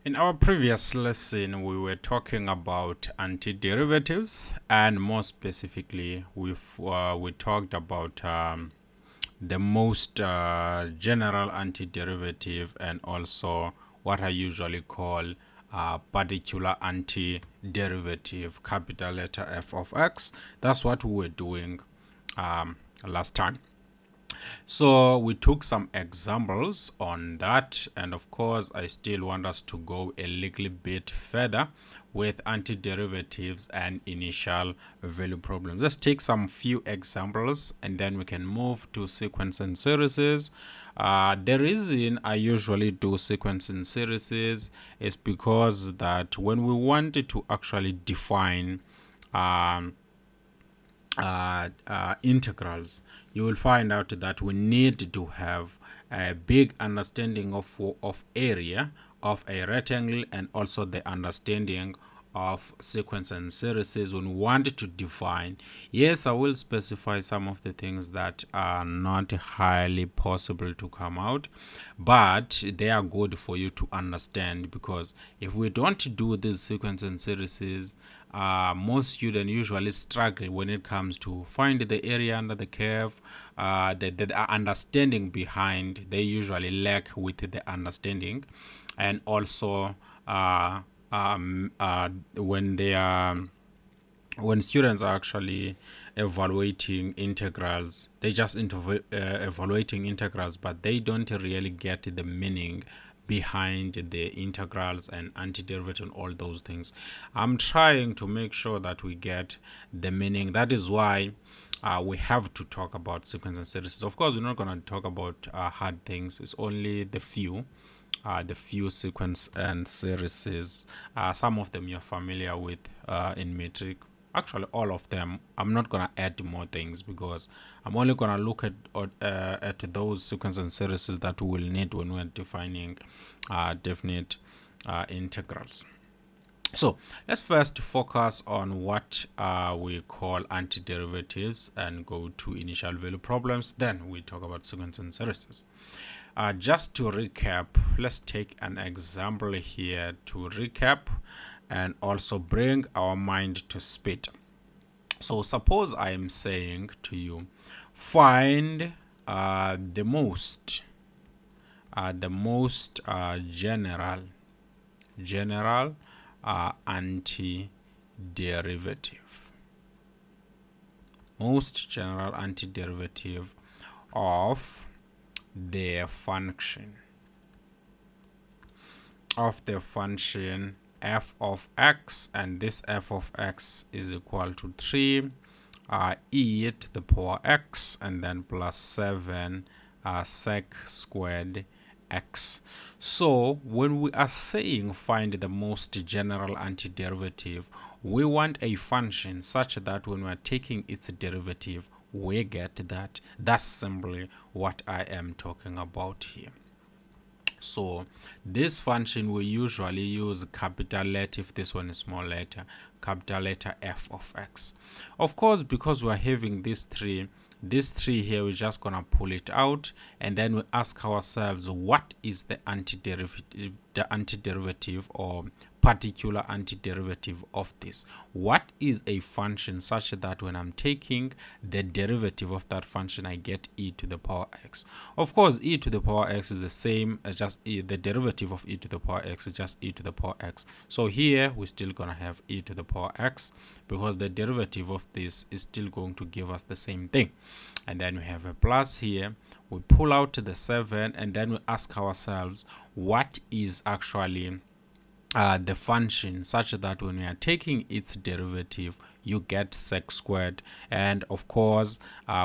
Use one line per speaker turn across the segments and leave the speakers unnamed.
In our previous lesson, we were talking about antiderivatives, and more specifically, we talked about the most general antiderivative and also what I usually call particular antiderivative, capital letter f of x. That's what we were doing last time. So we took some examples on that, and of course I still want us to go a little bit further with antiderivatives and initial value problems. Let's take some few examples and then we can move to sequence and series. The reason I usually do sequence and series is because that when we wanted to actually define integrals, you will find out that we need to have a big understanding of area of a rectangle and also the understanding of sequence and series when we want to define. Yes, I will specify some of the things that are not highly possible to come out, but they are good for you to understand, because if we don't do this sequence and series, most students usually struggle when it comes to find the area under the curve. The understanding behind, they usually lack with the understanding, and also when students are actually evaluating integrals, they just evaluating integrals, but they don't really get the meaning behind the integrals and antiderivative and all those things. I'm trying to make sure that we get the meaning. That is why we have to talk about sequence and series. Of course, we're not going to talk about hard things. It's only the few sequence and series. Some of them you're familiar with in metric. Actually, all of them. I'm not gonna add more things because I'm only gonna look at those sequence and series that we will need when we're defining definite integrals. So let's first focus on what we call antiderivatives and go to initial value problems. Then we talk about sequence and series. Just to recap, let's take an example here to recap and also bring our mind to speed. So suppose I am saying to you, find the most general antiderivative, most general antiderivative of the function f of x, and this f of x is equal to 3 e to the power x and then plus 7 sec squared x. So when we are saying find the most general antiderivative, we want a function such that when we are taking its derivative, we get that. That's simply what I am talking about here. So this function we usually use capital letter, if this one is small letter, capital letter f of x. Of course, because we're having these three here, we're just gonna pull it out and then we ask ourselves, what is the antiderivative or particular antiderivative of this? What is a function such that when I'm taking the derivative of that function, I get e to the power x? Of course, e to the power x is the same as just e. The derivative of e to the power x is just e to the power x. So here we're still gonna have e to the power x because the derivative of this is still going to give us the same thing. And then we have a plus here. We pull out the 7 and then we ask ourselves, what is actually the function such that when we are taking its derivative, you get sec squared, and of course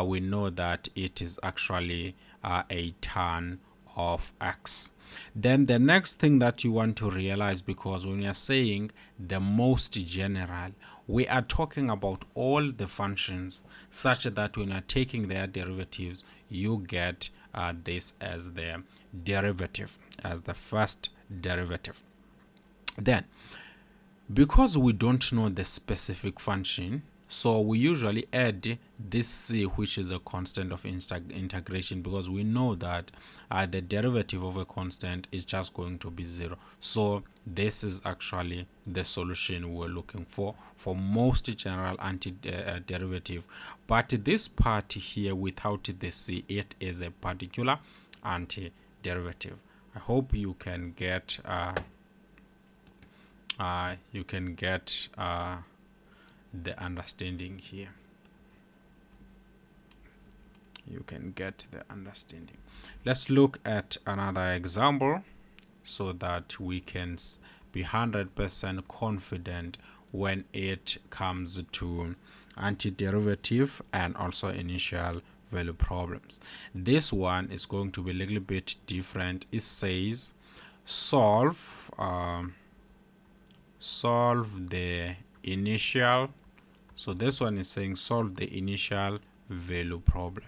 we know that it is actually a tan of x. Then the next thing that you want to realize, because when we are saying the most general, we are talking about all the functions such that when you are taking their derivatives, you get this as the derivative, as the first derivative. Then, because we don't know the specific function, So we usually add this c, which is a constant of integration, because we know that the derivative of a constant is just going to be 0. So this is actually the solution we're looking for most general antiderivative. But this part here without the c, it is a particular antiderivative. I hope you can get the understanding here. You can get the understanding. Let's look at another example so that we can be 100% confident when it comes to antiderivative and also initial value problems. This one is going to be a little bit different. It says solve the initial. So this one is saying solve the initial value problem.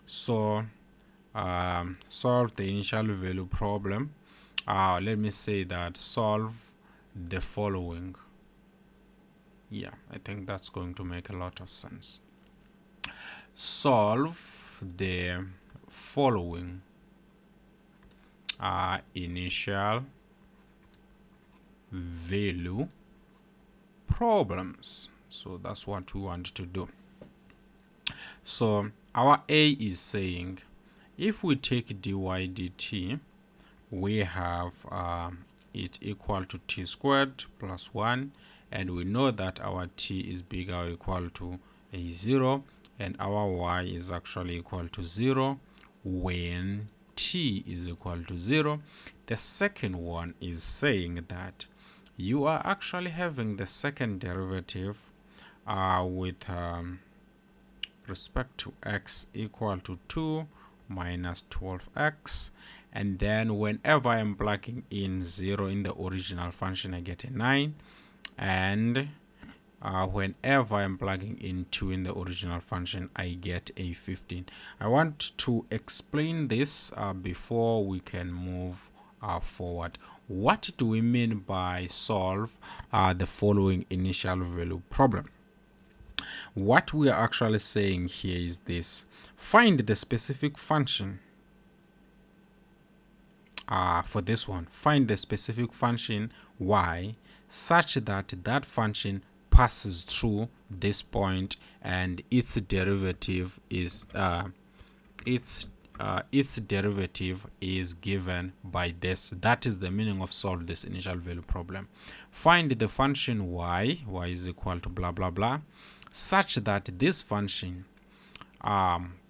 So solve the initial value problem. Let me say that solve the following. Yeah, I think that's going to make a lot of sense. Solve the following initial value problems. So that's what we want to do. So our A is saying if we take dy dt, we have it equal to t squared plus 1, and we know that our t is bigger or equal to a 0, and our y is actually equal to 0 when t is equal to 0. The second one is saying that you are actually having the second derivative with respect to x equal to 2 minus 12x, and then whenever I'm plugging in 0 in the original function, I get a 9, and whenever I'm plugging in 2 in the original function, I get a 15. I want to explain this before we can move forward. What do we mean by solve the following initial value problem? What we are actually saying here is this: find the specific function for this one. Find the specific function y such that that function passes through this point and its derivative is given by this. That is the meaning of solve this initial value problem. Find the function y is equal to blah blah blah, such that this function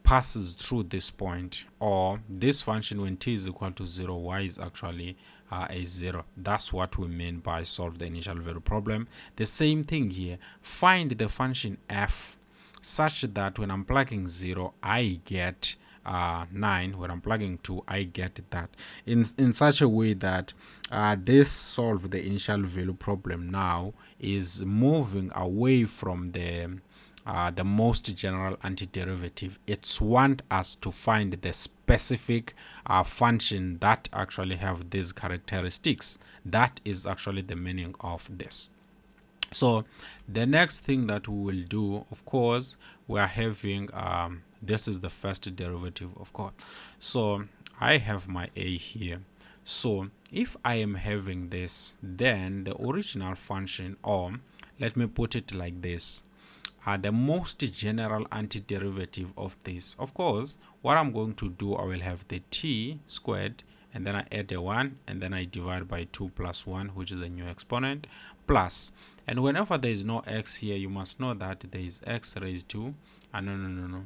passes through this point, or this function when t is equal to 0, y is actually a 0. That's what we mean by solve the initial value problem. The same thing here. Find the function f such that when I'm plugging 0, I get 9. When I'm plugging 2, I get that in such a way that this solve the initial value problem now is moving away from the most general antiderivative. It's want us to find the specific function that actually have these characteristics. That is actually the meaning of this. So the next thing that we will do, of course, we are having this is the first derivative, of course. So I have my a here. So if I am having this, then the original function, or let me put it like this, the most general antiderivative of this, of course, what I'm going to do, I will have the t squared, and then I add a 1, and then I divide by 2 plus 1, which is a new exponent, plus, and whenever there is no x here, you must know that there is x raised to no,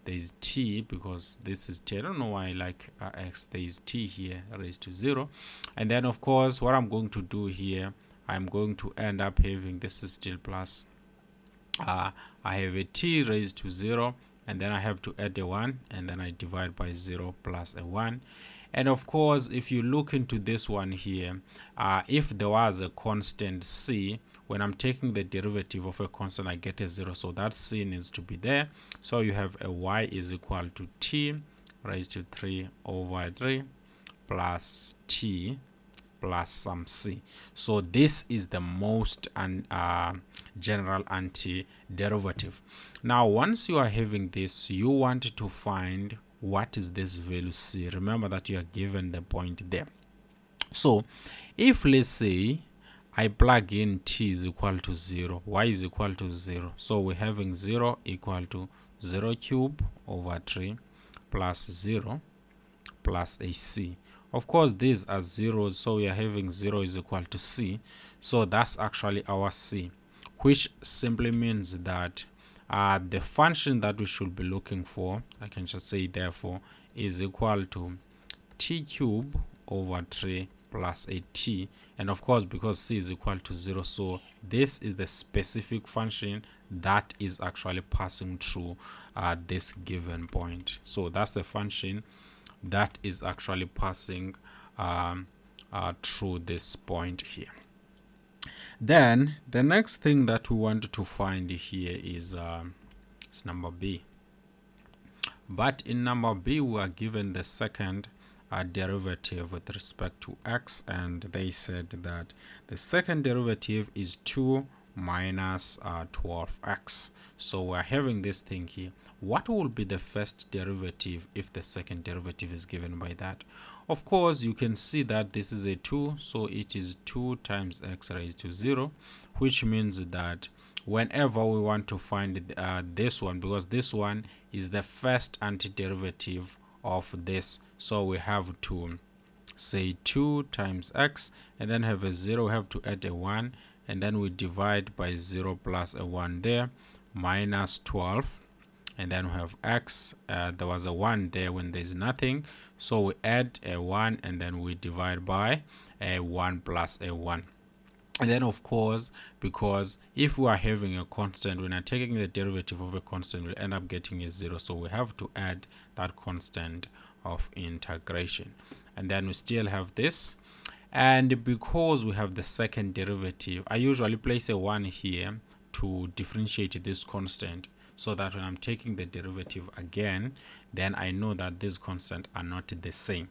there is t, because this is t. I don't know why I like x. There is t here raised to 0, and then of course what I'm going to do here, I'm going to end up having, this is still plus, I have a t raised to 0, and then I have to add a 1, and then I divide by 0 plus a 1. And of course, if you look into this one here, if there was a constant c, when I'm taking the derivative of a constant, I get a 0, so that c needs to be there. So you have a y is equal to t raised to 3 over 3 plus t plus some c. So this is the most general antiderivative. Now once you are having this, you want to find what is this value c. Remember that you are given the point there. So if let's say I plug in t is equal to 0, y is equal to 0, so we're having 0 equal to 0 cube over 3 plus 0 plus a c. Of course these are zeros, so we are having 0 is equal to c, so that's actually our c, which simply means that the function that we should be looking for, I can just say therefore, is equal to t cube over 3 plus a t, and of course because c is equal to 0, so this is the specific function that is actually passing through this given point. So that's the function that is actually passing through this point here. Then the next thing that we want to find here is number b. But in number b we are given the second derivative with respect to x, and they said that the second derivative is 2 minus 12x. So we're having this thing here. What will be the first derivative if the second derivative is given by that? Of course you can see that this is a 2, so it is 2 times x raised to 0, which means that whenever we want to find this one, because this one is the first antiderivative of this, so we have to say 2 times x and then have a 0, we have to add a 1, and then we divide by 0 plus a 1 there, minus 12, and then we have x. There was a 1 there when there's nothing, so we add a 1 and then we divide by a 1 plus a 1. And then of course, because if we are having a constant, when we are taking the derivative of a constant, we'll end up getting a 0, so we have to add that constant of integration, and then we still have this. And because we have the second derivative, I usually place a 1 here to differentiate this constant, so that when I'm taking the derivative again, then I know that these constants are not the same.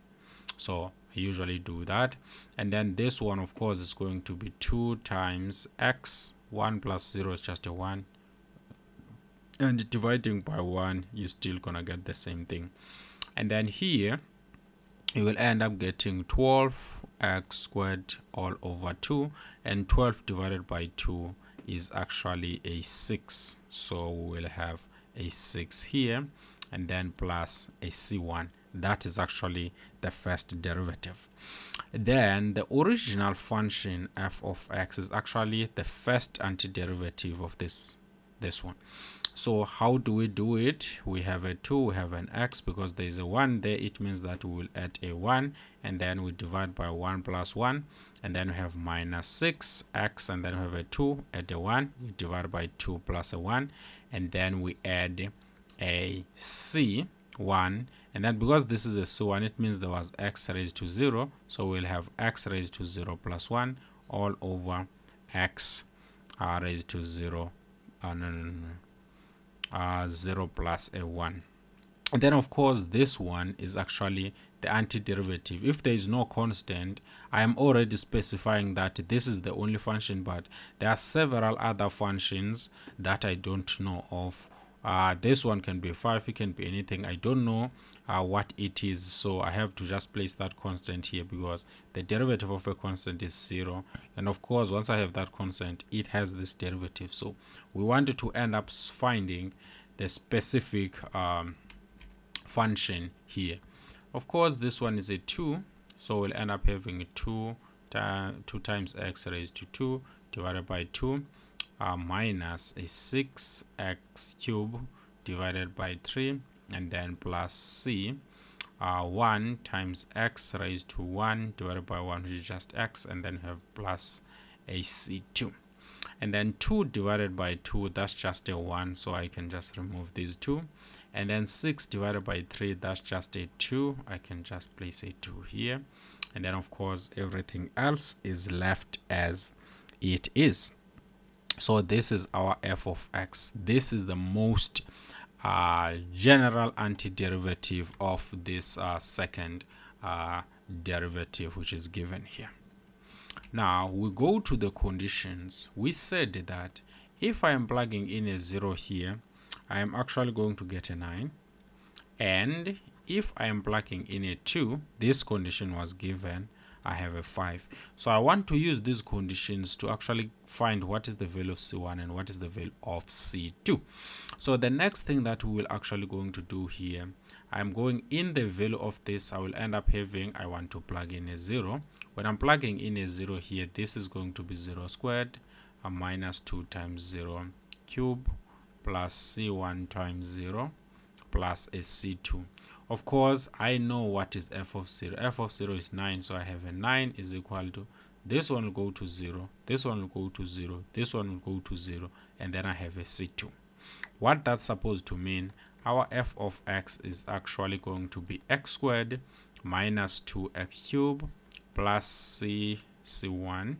So I usually do that. And then this one of course is going to be 2 times x. 1 plus 0 is just a 1, and dividing by 1 you're still gonna get the same thing. And then here you will end up getting 12x squared all over 2, and 12 divided by 2 is actually a 6, so we will have a 6 here, and then plus a c1. That is actually the first derivative. Then the original function f of x is actually the first antiderivative of this one. So how do we do it? We have a 2, we have an x, because there is a 1 there, it means that we will add a 1, and then we divide by 1 plus 1, and then we have minus 6x, and then we have a 2, add a 1, we divide by 2 plus a 1, and then we add a c1, and then because this is a c1, it means there was x raised to 0, so we'll have x raised to 0 plus 1 all over x raised to 0 0 plus a 1. And then of course this one is actually the antiderivative. If there is no constant, I am already specifying that this is the only function, but there are several other functions that I don't know of. This one can be 5, it can be anything, I don't know what it is, so I have to just place that constant here, because the derivative of a constant is 0, and of course once I have that constant, it has this derivative. So we wanted to end up finding the specific function here. Of course this one is a 2, so we'll end up having a 2 times x raised to 2 divided by 2 minus a 6x cube divided by 3, and then plus c 1 times x raised to 1 divided by 1, which is just x, and then have plus a c2, and then 2 divided by 2, that's just a 1, so I can just remove these 2, and then 6 divided by 3, that's just a 2, I can just place a 2 here, and then of course everything else is left as it is. So this is our f of x. This is the most general antiderivative of this second derivative, which is given here. Now we go to the conditions. We said that if I am plugging in a 0 here, I am actually going to get a 9. And if I am plugging in a 2, this condition was given, I have a 5. So I want to use these conditions to actually find what is the value of C1 and what is the value of C2. So the next thing that we will actually going to do here, I'm going in the value of this. I will end up having, I want to plug in a 0. When I'm plugging in a 0 here, this is going to be 0 squared minus 2 times 0 cube plus C1 times 0 plus a C2. Of course, I know what is f of 0. F of 0 is 9, so I have a 9 is equal to, this one will go to 0, this one will go to 0, this one will go to 0, and then I have a C2. What that's supposed to mean, our f of x is actually going to be x squared minus 2x cubed plus C1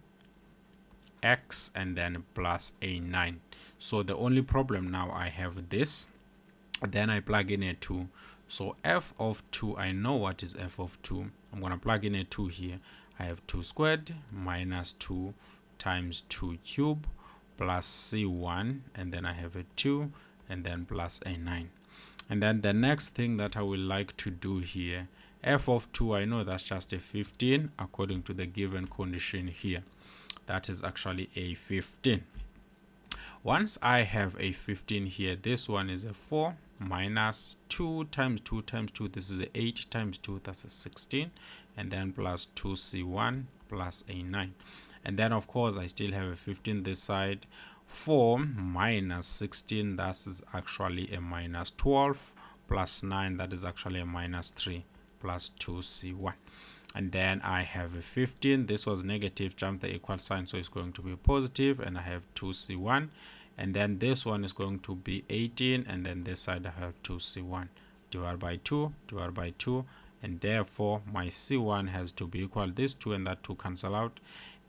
x and then plus a 9. So the only problem now, I have this, then I plug in a 2. So f of 2, I know what is f of 2. I'm going to plug in a 2 here. I have 2 squared minus 2 times 2 cube plus C1, and then I have a 2 and then plus a 9. And then the next thing that I would like to do here, f of 2, I know that's just a 15 according to the given condition here. That is actually a 15. Once I have a 15 here, this one is a 4 minus 2 times 2 times 2. This is a 8 times 2, that's a 16. And then plus 2C1 plus a 9. And then, of course, I still have a 15 this side. 4 minus 16, that is actually a minus 12, plus 9, that is actually a minus 3, plus 2C1. And then I have a 15. This was negative, jump the equal sign, so it's going to be positive, and I have 2C1. And then this one is going to be 18, and then this side I have 2C1 divided by 2, divided by 2, and therefore my C1 has to be equal, this 2 and that 2 cancel out.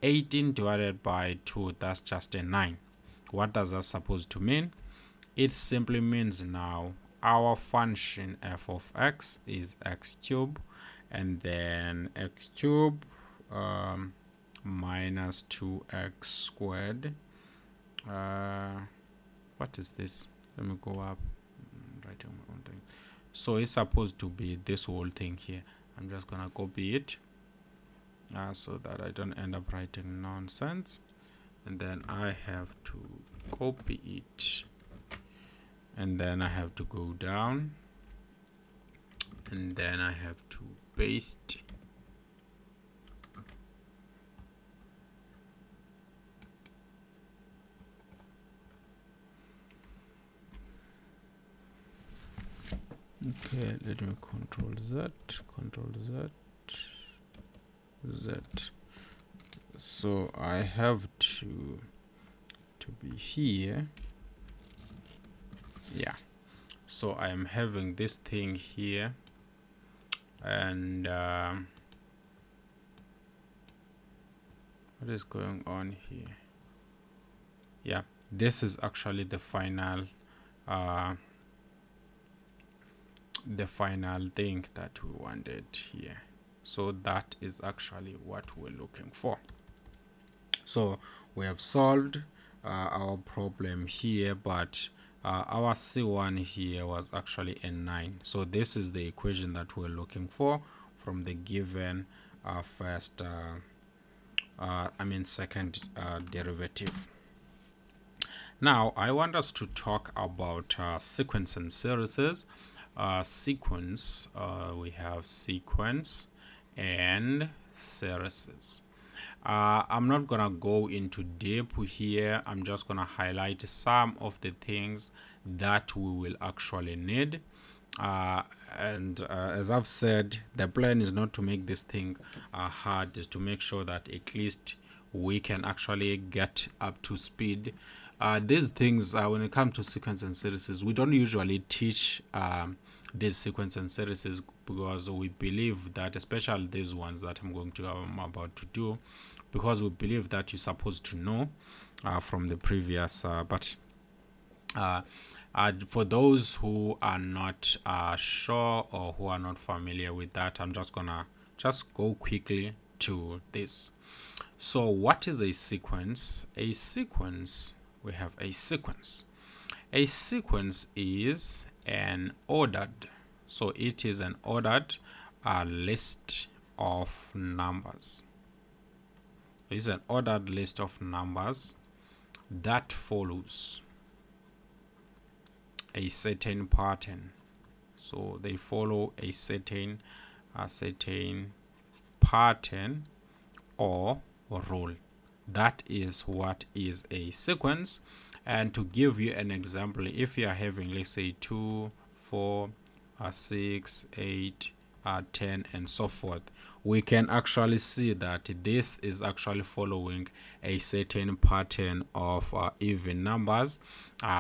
18 divided by 2, that's just a 9. What does that supposed to mean? It simply means now our function f of x is x cubed, and then x cubed minus 2x squared. What is this? Let me go up, writing my own thing. So it's supposed to be this whole thing here. I'm just gonna copy it so that I don't end up writing nonsense, and then I have to copy it, and then I have to go down, and then I have to paste. Okay, let me control Z. So I have to be here. Yeah, so I am having this thing here, and what is going on here? Yeah, this is actually the final thing that we wanted here. So that is actually what we're looking for. So we have solved our problem here, but our C1 here was actually a 9. So this is the equation that we're looking for from the given second derivative. Now I want us to talk about sequence and series. Sequence, we have sequence and series. I'm not gonna go into depth here. I'm just gonna highlight some of the things that we will actually need. As I've said, the plan is not to make this thing hard, is to make sure that at least we can actually get up to speed. These things, when it comes to sequence and series, we don't usually teach these sequence and series because we believe that, especially these ones that I'm about to do, because we believe that you're supposed to know from the previous. But for those who are not sure or who are not familiar with that, I'm just gonna go quickly to this. So what is a sequence? A sequence, we have a sequence. A sequence is an ordered, so it is an ordered list of numbers. It's an ordered list of numbers that follows a certain pattern. So they follow a certain pattern or rule. That is what is a sequence. And to give you an example, if you are having, let's say, 2, 4, 6, 8, 10, and so forth, we can actually see that this is actually following a certain pattern of even numbers,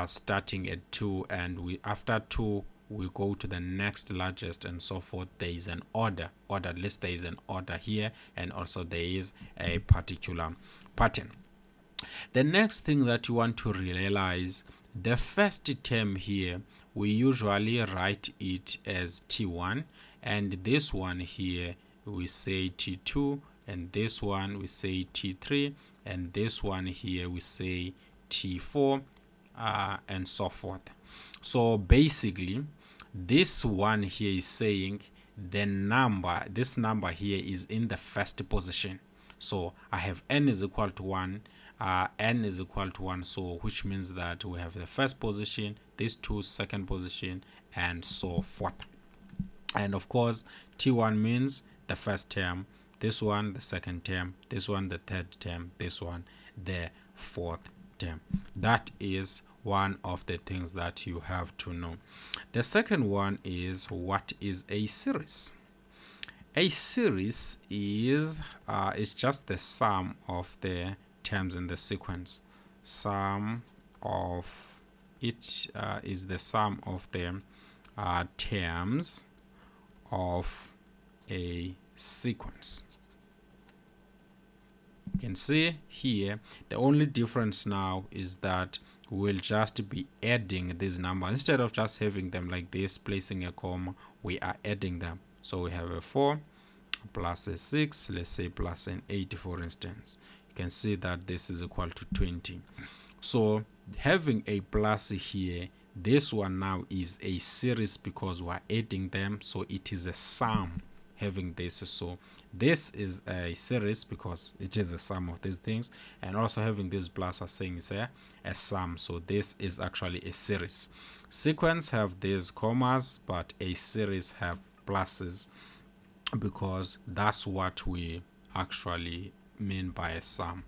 starting at 2, and we after 2 we go to the next largest and so forth. There is an ordered list. There is an order here, and also there is a particular pattern. The next thing that you want to realize, the first term here, we usually write it as T1, and this one here we say T2, and this one we say T3, and this one here we say T4, and so forth. So basically, this one here is saying this number here is in the first position. So I have n is equal to 1, n is equal to 1, so which means that we have the first position, these two second position, and so forth. And of course, T1 means the first term, this one the second term, this one the third term, this one the fourth term. That is one of the things that you have to know. The second one is, what is a series? A series is just the sum of the terms in the sequence. Sum of it is the sum of the terms of a sequence. You can see here the only difference now is that we'll just be adding these numbers. Instead of just having them like this, placing a comma, we are adding them. So we have a 4 plus a 6, let's say plus an 8, for instance. You can see that this is equal to 20. So having a plus here, this one now is a series because we're adding them, so it is a sum having this. So this is a series because it is a sum of these things, and also having this plus are saying it's a sum, so this is actually a series. Sequence have these commas, but a series have pluses because that's what we actually mean by a sum.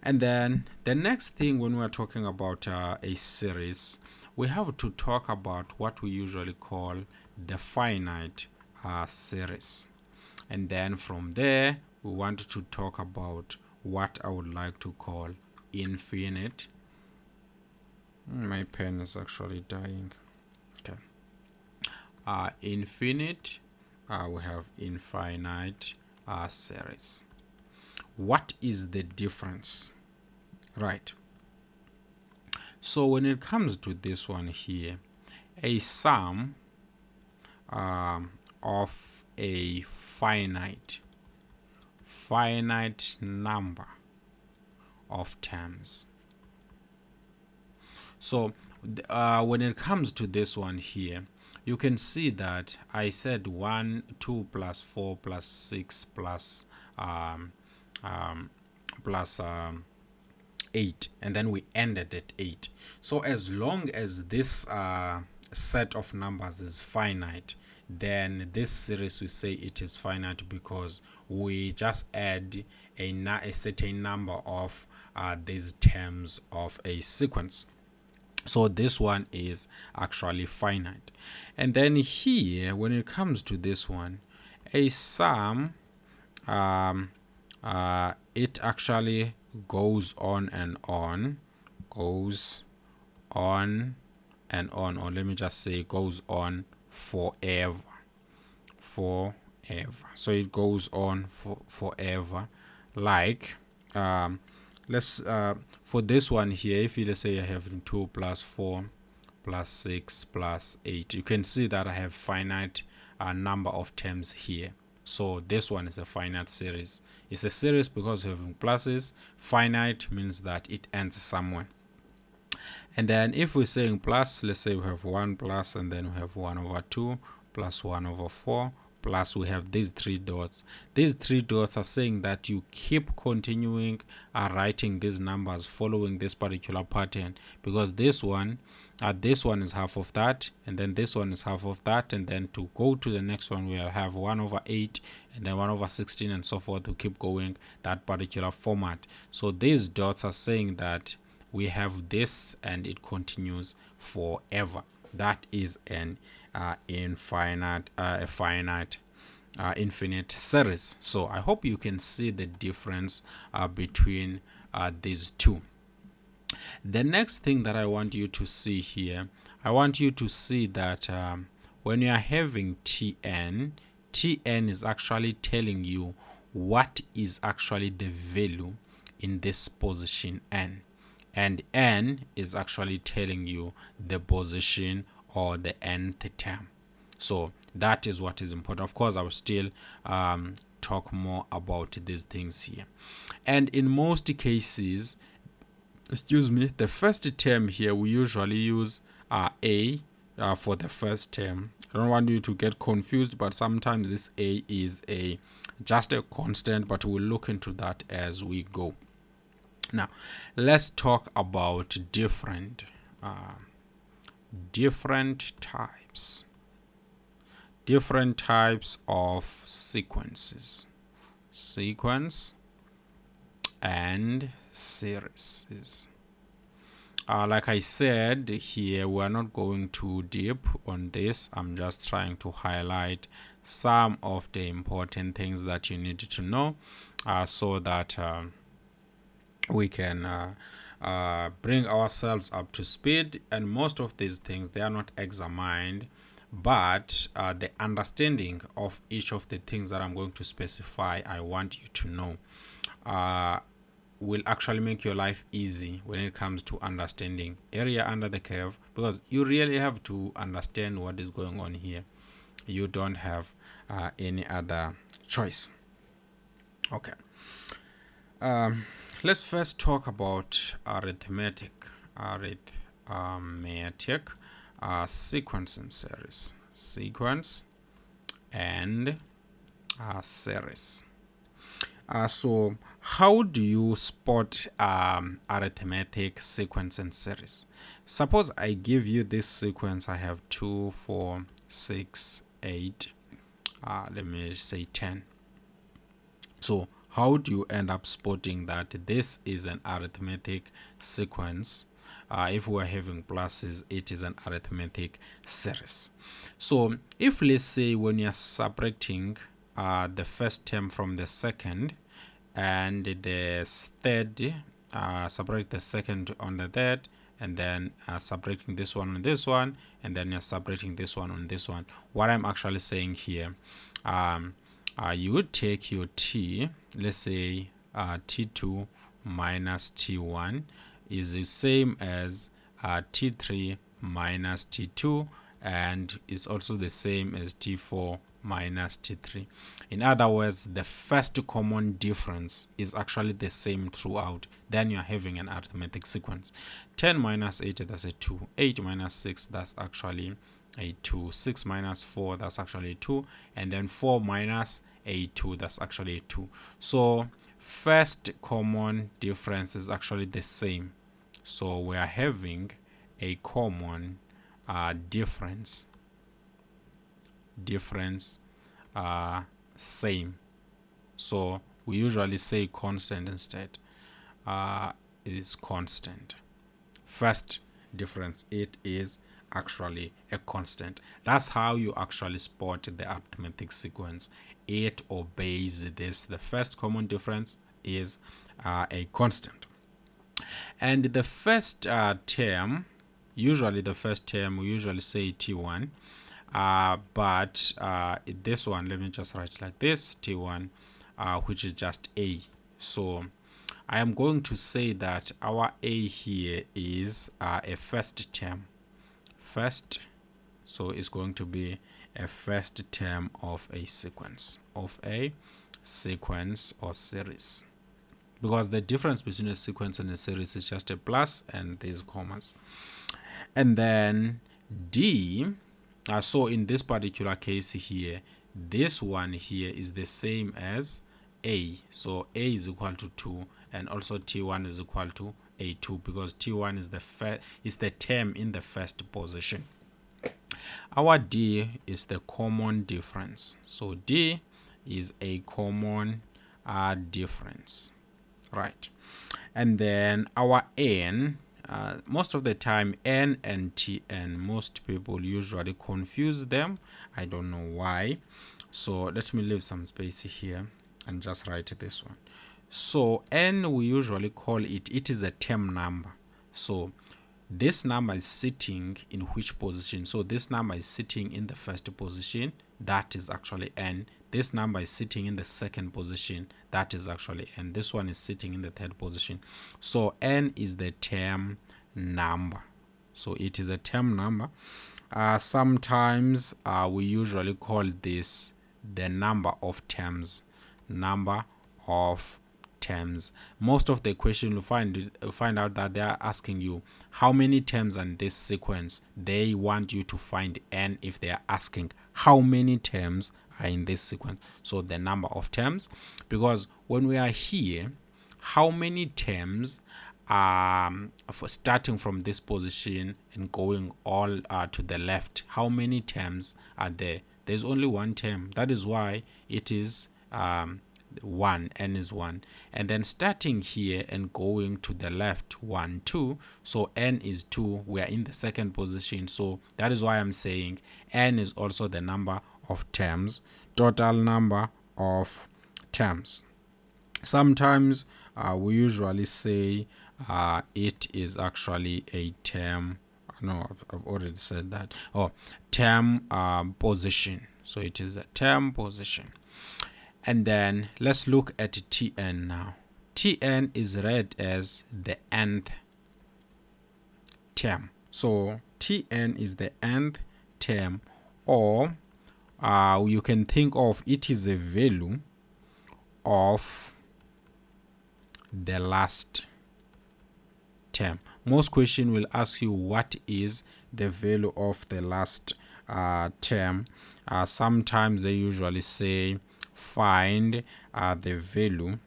And then the next thing, when we're talking about a series, we have to talk about what we usually call the finite series. And then from there, we want to talk about what I would like to call infinite. My pen is actually dying. Okay. Infinite, we have infinite series. What is the difference? Right. So when it comes to this one here, a sum of a finite number of terms. So when it comes to this one here, you can see that I said 1, 2 plus 4 plus 6 plus 8, and then we ended at 8. So as long as this set of numbers is finite, then this series we say it is finite because we just add a certain number of these terms of a sequence. So this one is actually finite. And then here, when it comes to this one, a sum, it actually goes on and on, or let me just say goes on forever. So it goes on forever. Like let's for this one here, if you, let's say I have 2 plus 4 plus 6 plus 8, you can see that I have finite number of terms here. So this one is a finite series. It's a series because we're having pluses. Finite means that it ends somewhere. And then if we're saying plus, let's say we have 1 plus, and then we have 1 over 2 plus 1 over 4 plus we have these 3 dots. These 3 dots are saying that you keep continuing writing these numbers following this particular pattern, because this one is half of that, and then this one is half of that, and then to go to the next one we'll have 1 over 8 and then 1 over 16 and so forth, to keep going that particular format. So these dots are saying that we have this and it continues forever. That is an infinite series. So I hope you can see the difference between these two. The next thing that I want you to see here, I want you to see that when you are having Tn is actually telling you what is actually the value in this position n, and n is actually telling you the position or the nth term. So that is what is important. Of course, I will still talk more about these things here. And in most cases, the first term here, we usually use a for the first term. I don't want you to get confused, but sometimes this a is just a constant, but we'll look into that as we go. Now, let's talk about different types of sequences. Sequence and series. Like I said here, we're not going too deep on this. I'm just trying to highlight some of the important things that you need to know so that we can bring ourselves up to speed. And most of these things, they are not examined, but the understanding of each of the things that I'm going to specify, I want you to know, will actually make your life easy when it comes to understanding area under the curve, because you really have to understand what is going on here. You don't have any other choice. Okay. Let's first talk about arithmetic sequence and series. Sequence and series. So how do you spot arithmetic sequence and series? Suppose I give you this sequence. I have 2, 4, 6, 8, let me say 10. So how do you end up spotting that this is an arithmetic sequence? If we're having pluses, it is an arithmetic series. So if, let's say, when you're subtracting the first term from the second, and the third, subtract the second on the third, and then subtracting this one on this one, and then you're subtracting this one on this one. What I'm actually saying here, you would take your t, let's say t2 minus t1 is the same as t3 minus t2, and is also the same as t4 minus t3. In other words, the first common difference is actually the same throughout. Then you're having an arithmetic sequence. 10 minus 8, that's a 2. 8 minus 6, that's actually a 2. 6 minus 4, that's actually 2. And then 4 minus a 2, that's actually a 2. So first common difference is actually the same. So we are having a common difference same. So we usually say constant instead. It is constant. First difference, it is actually a constant. That's how you actually spot the arithmetic sequence. It obeys this. The first common difference is a constant. And the first term, usually the first term, we usually say t1. But this one, let me just write like this, t1, which is just a. So I am going to say that our a here is a first term. First, so it's going to be a first term of a sequence or series, because the difference between a sequence and a series is just a plus and these commas. And then D, so in this particular case here, this one here is the same as A. So A is equal to 2, and also T1 is equal to A2, because T1 is the term in the first position. Our D is the common difference. So D is a common difference, right? And then our N, most of the time N and Tn, most people usually confuse them. I don't know why. So let me leave some space here and just write this one. So N, we usually call it is a term number. So this number is sitting in which position? So this number is sitting in the first position. That is actually N. This number is sitting in the second position. That is actually N. This one is sitting in the third position. So N is the term number. So it is a term number. Sometimes we usually call this the number of terms. Number of terms. Most of the question you'll find out that they are asking you how many terms in this sequence. They want you to find N if they are asking how many terms are in this sequence. So the number of terms, because when we are here, how many terms for starting from this position and going all to the left, how many terms are there? There's only one term. That is why it is 1, N is 1, and then starting here and going to the left, 1, 2, so N is 2. We are in the second position, so that is why I'm saying N is also the number of terms, total number of terms. Sometimes we usually say it is actually a term. No, I've already said that. Term position. So it is a term position. And then let's look at Tn now. Tn is read as the nth term. So Tn is the nth term, or you can think of it is a value of the last term. Most question will ask you what is the value of the last term. Sometimes they usually say find the value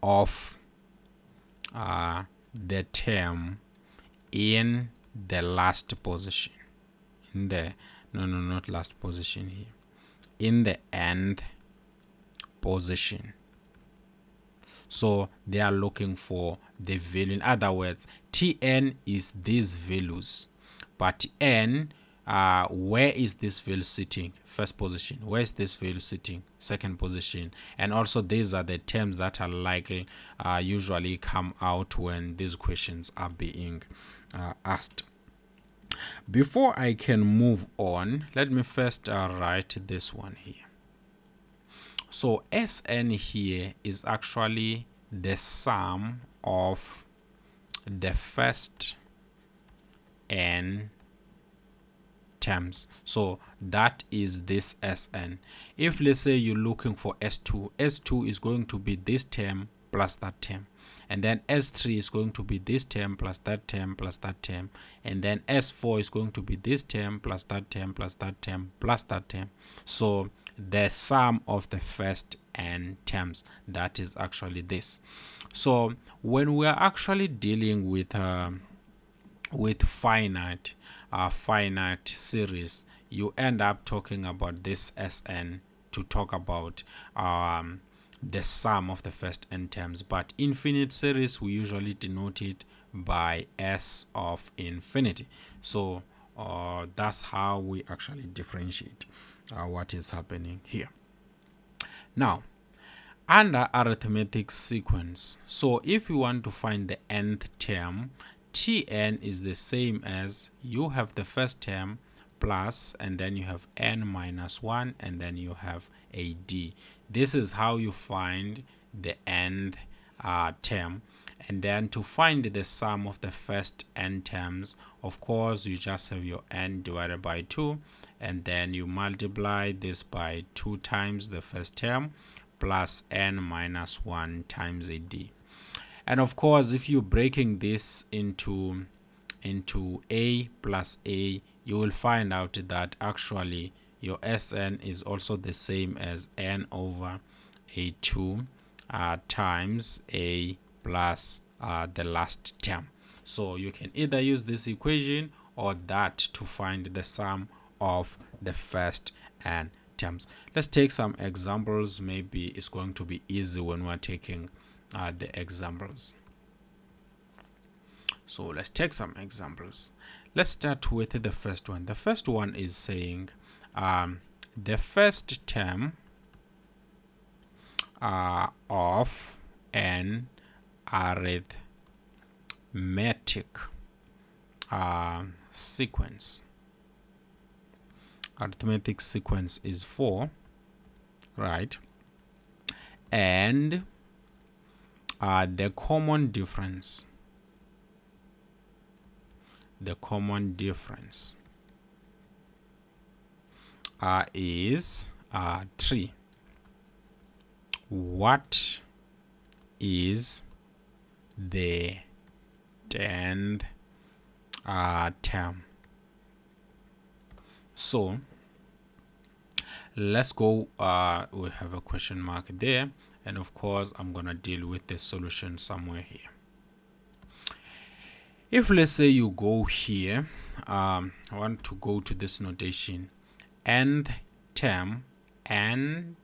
of the term in the last position. In the not last position here. In the nth position. So they are looking for the value. In other words, Tn is these values, but N, where is this value sitting? First position. Where is this value sitting? Second position. And also these are the terms that are likely usually come out when these questions are being asked. Before I can move on, let me first write this one here. So Sn here is actually the sum of the first n terms. So that is this Sn. If let's say you're looking for S2, S2 is going to be this term plus that term. And then S3 is going to be this term plus that term plus that term. And then S4 is going to be this term plus that term plus that term plus that term. So the sum of the first n terms, that is actually this. So when we are actually dealing with finite series, you end up talking about this Sn to talk about the sum of the first n terms. But infinite series, we usually denote it by S of infinity. So that's how we actually differentiate what is happening here. Now, under arithmetic sequence, so if you want to find the nth term, Tn is the same as you have the first term plus, and then you have n minus 1, and then you have a d. This is how you find the nth term. And then to find the sum of the first n terms, of course, you just have your n divided by 2, and then you multiply this by 2 times the first term plus n minus 1 times a d. And of course, if you're breaking this into a plus a, you will find out that actually your Sn is also the same as n over a2 times a plus the last term. So you can either use this equation or that to find the sum of the first n terms. Let's take some examples. Maybe it's going to be easy when we're taking the examples. So let's take some examples. Let's start with the first one. The first one is saying the first term of an arithmetic sequence. Arithmetic sequence is 4, right? And the common difference is 3. What is the 10th term? So let's go. We have a question mark there, and of course I'm gonna deal with the solution somewhere here. If let's say you go here, I want to go to this notation, nth term, nth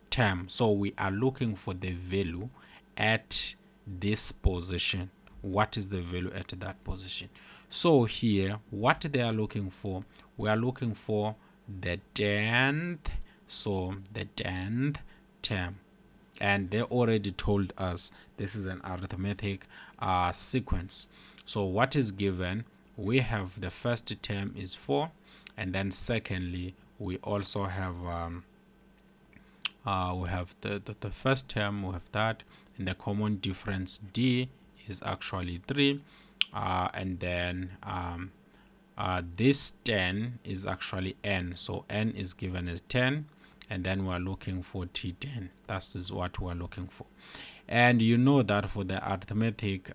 term. So we are looking for the value at this position. What is the value at that position? So here, what they are looking for, we are looking for the 10th. So the 10th term, and they already told us this is an arithmetic sequence. So what is given, we have the first term is 4, and then secondly we also have the first term, we have that, and the common difference d is actually 3, and then this 10 is actually n, so n is given as 10, and then we're looking for t10. That is what we're looking for. And you know that for the arithmetic,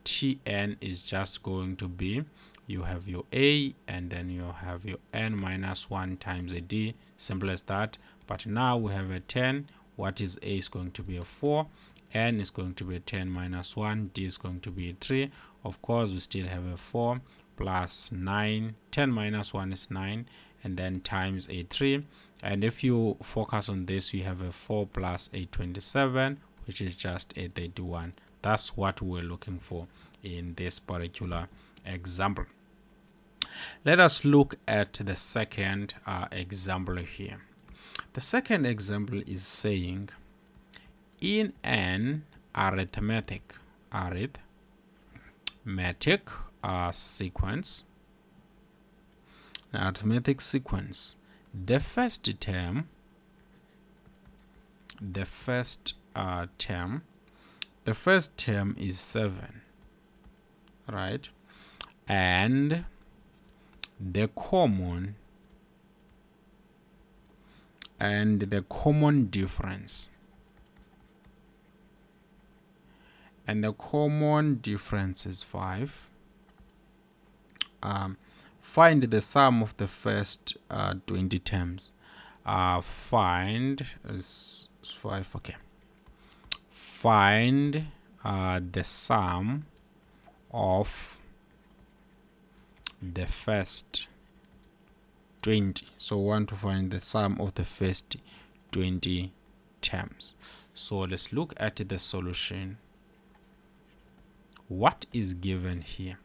tn is just going to be, you have your a and then you have your n minus 1 times a d, simple as that. But now we have a 10. What is a is going to be a 4, n is going to be a 10 minus 1, d is going to be a 3. Of course, we still have a 4 plus 9, 10 minus 1 is 9, and then times a 3. And if you focus on this, you have a 4 plus a 27, which is just a 31. That's what we're looking for in this particular example. Let us look at the second example here. The second example is saying, in an arithmetic sequence, the first term is 7, right? And the common difference is 5. Find the sum of the first 20 terms. Find is 5. Okay. Find the sum of the first 20. So we want to find the sum of the first 20 terms. So let's look at the solution. What is given here?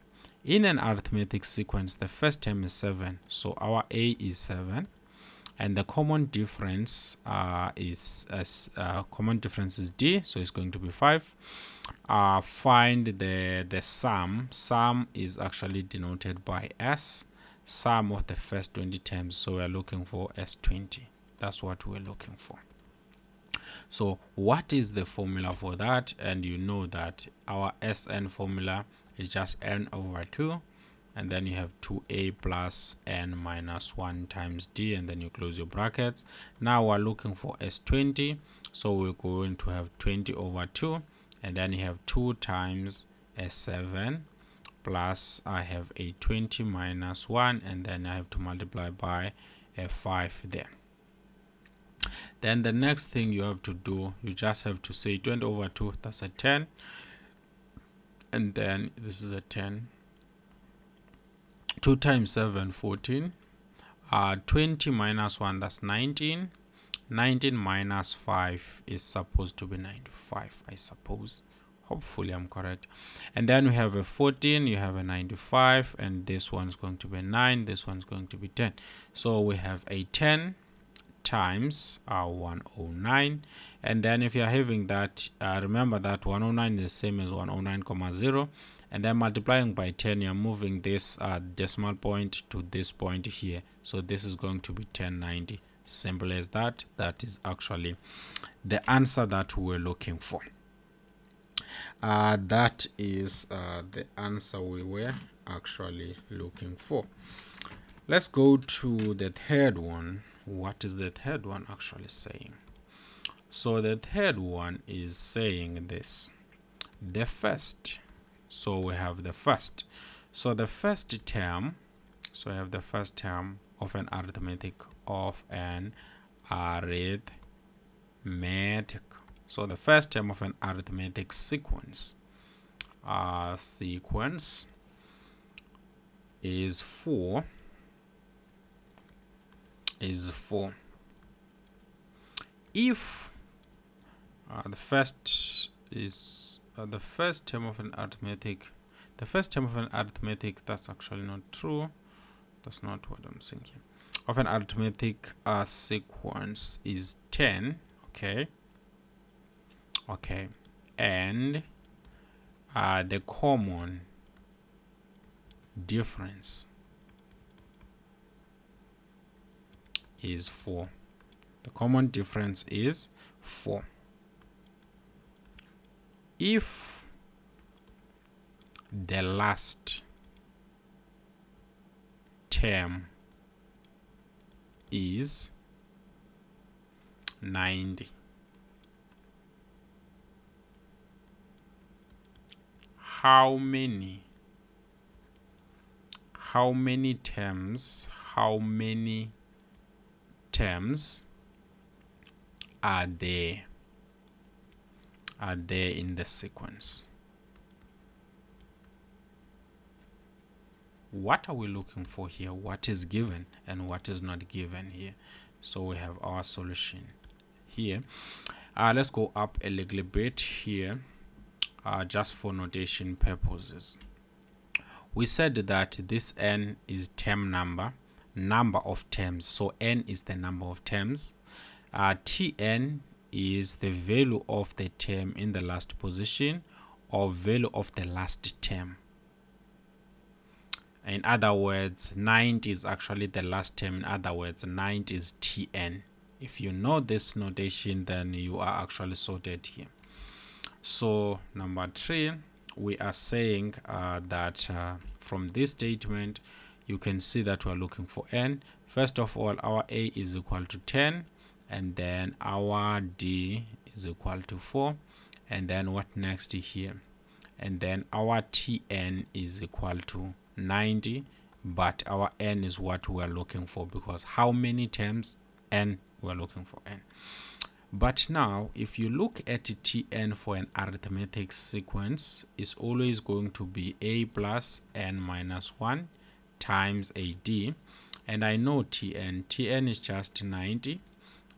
In an arithmetic sequence, the first term is 7. So our a is 7. And the common difference is d, so it's going to be 5. Find the sum. Sum is actually denoted by s, sum of the first 20 terms, so we're looking for s20. That's what we're looking for. So what is the formula for that? And you know that our Sn formula is just n over 2, and then you have 2a plus n minus 1 times d, and then you close your brackets. Now we're looking for s20, so we're going to have 20 over 2, and then you have 2 times s7 plus I have a 20 minus 1, and then I have to multiply by a 5 there. Then the next thing you have to do, you just have to say 20 over 2, that's a 10, and then this is a 10. 2 times 7, 14. 20 minus 1, that's 19. 19 minus 5 is supposed to be 95, I suppose. Hopefully I'm correct. And then we have a 14, you have a 95, and this one's going to be 9, this one's going to be 10. So we have a 10 times 109, and then if you're having that, remember that 109 is the same as 109,0, and then multiplying by 10, you're moving this decimal point to this point here, so this is going to be 1090. Simple as that. That is actually the answer that we're looking for. That is the answer we were actually looking for. Let's go to the third one. What is the third one actually saying? So the third one is saying this: the first. So we have the first. So the first term. So I have the first term of an arithmetic So the first term of an arithmetic sequence. Sequence is 4. If the first term of an arithmetic, that's actually not true. That's not what I'm saying here. Of an arithmetic sequence is 10. Okay, and the common difference is 4. The common difference is 4. If the last term is 90, how many terms are there in the sequence? What are we looking for here? What is given and what is not given here? So we have our solution here. Let's go up a little bit here, just for notation purposes. We said that this n is term number of terms. So n is the number of terms. Tn is the value of the term in the last position, or value of the last term. In other words, 90 is actually the last term. In other words, 90 is Tn. If you know this notation, then you are actually sorted here. So number 3, we are saying that from this statement, you can see that we're looking for n. First of all, our a is equal to 10, and then our d is equal to 4, and then what next here? And then our Tn is equal to 90, but our n is what we are looking for, because how many terms? N. We are looking for n. But now, if you look at Tn for an arithmetic sequence, it's always going to be a plus n minus 1 times a d. And I know Tn is just 90,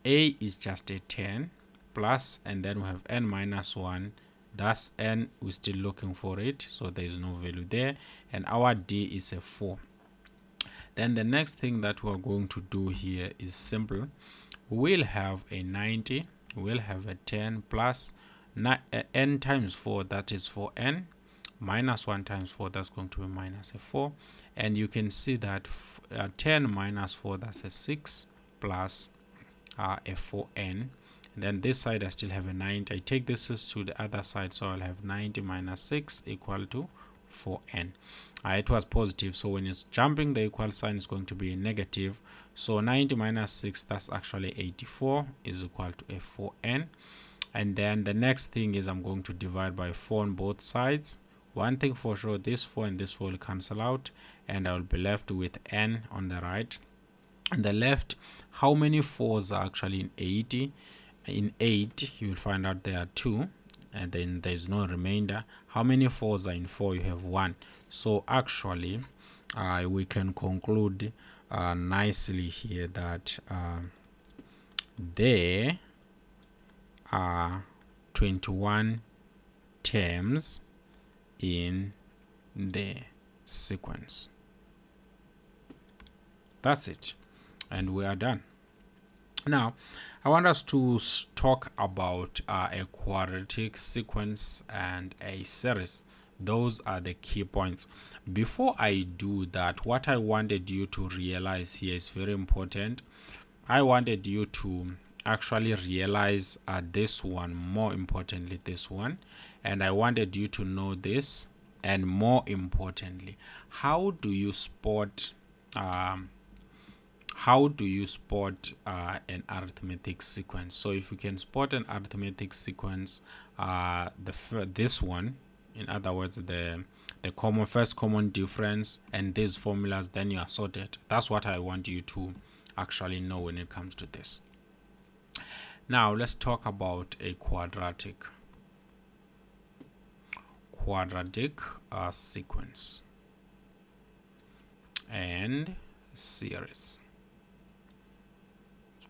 a is just a 10, plus, and then we have n minus 1. That's n, we're still looking for it, so there is no value there, and our d is a 4. Then the next thing that we're going to do here is simple. We'll have a 90, we'll have a 10 plus n times 4, that is 4n, minus 1 times 4, that's going to be minus a 4. And you can see that 10 minus 4, that's a 6, plus a 4n. Then this side I still have a 90. I take this to the other side, so I'll have 90 minus 6 equal to for n. It was positive, so when it's jumping, the equal sign is going to be negative. So 90 minus 6, that's actually 84, is equal to a 4n. And then the next thing is I'm going to divide by 4 on both sides. One thing for sure, this 4 and this 4 will cancel out, and I will be left with n on the right. On the left, how many 4s are actually in 80? In 8, you will find out there are 2, and then there's no remainder. How many 4s are in 4? You have 1. So actually, we can conclude nicely here that there are 21 terms in the sequence. That's it, and we are done. Now I want us to talk about a quadratic sequence and a series. Those are the key points. Before I do that, what I wanted you to realize here is very important. I wanted you to actually realize this one, more importantly this one, and I wanted you to know this, and more importantly, how do you spot an arithmetic sequence? So if you can spot an arithmetic sequence, this one, in other words, the first common difference and these formulas, then you are sorted. That's what I want you to actually know when it comes to this. Now let's talk about a quadratic sequence and series.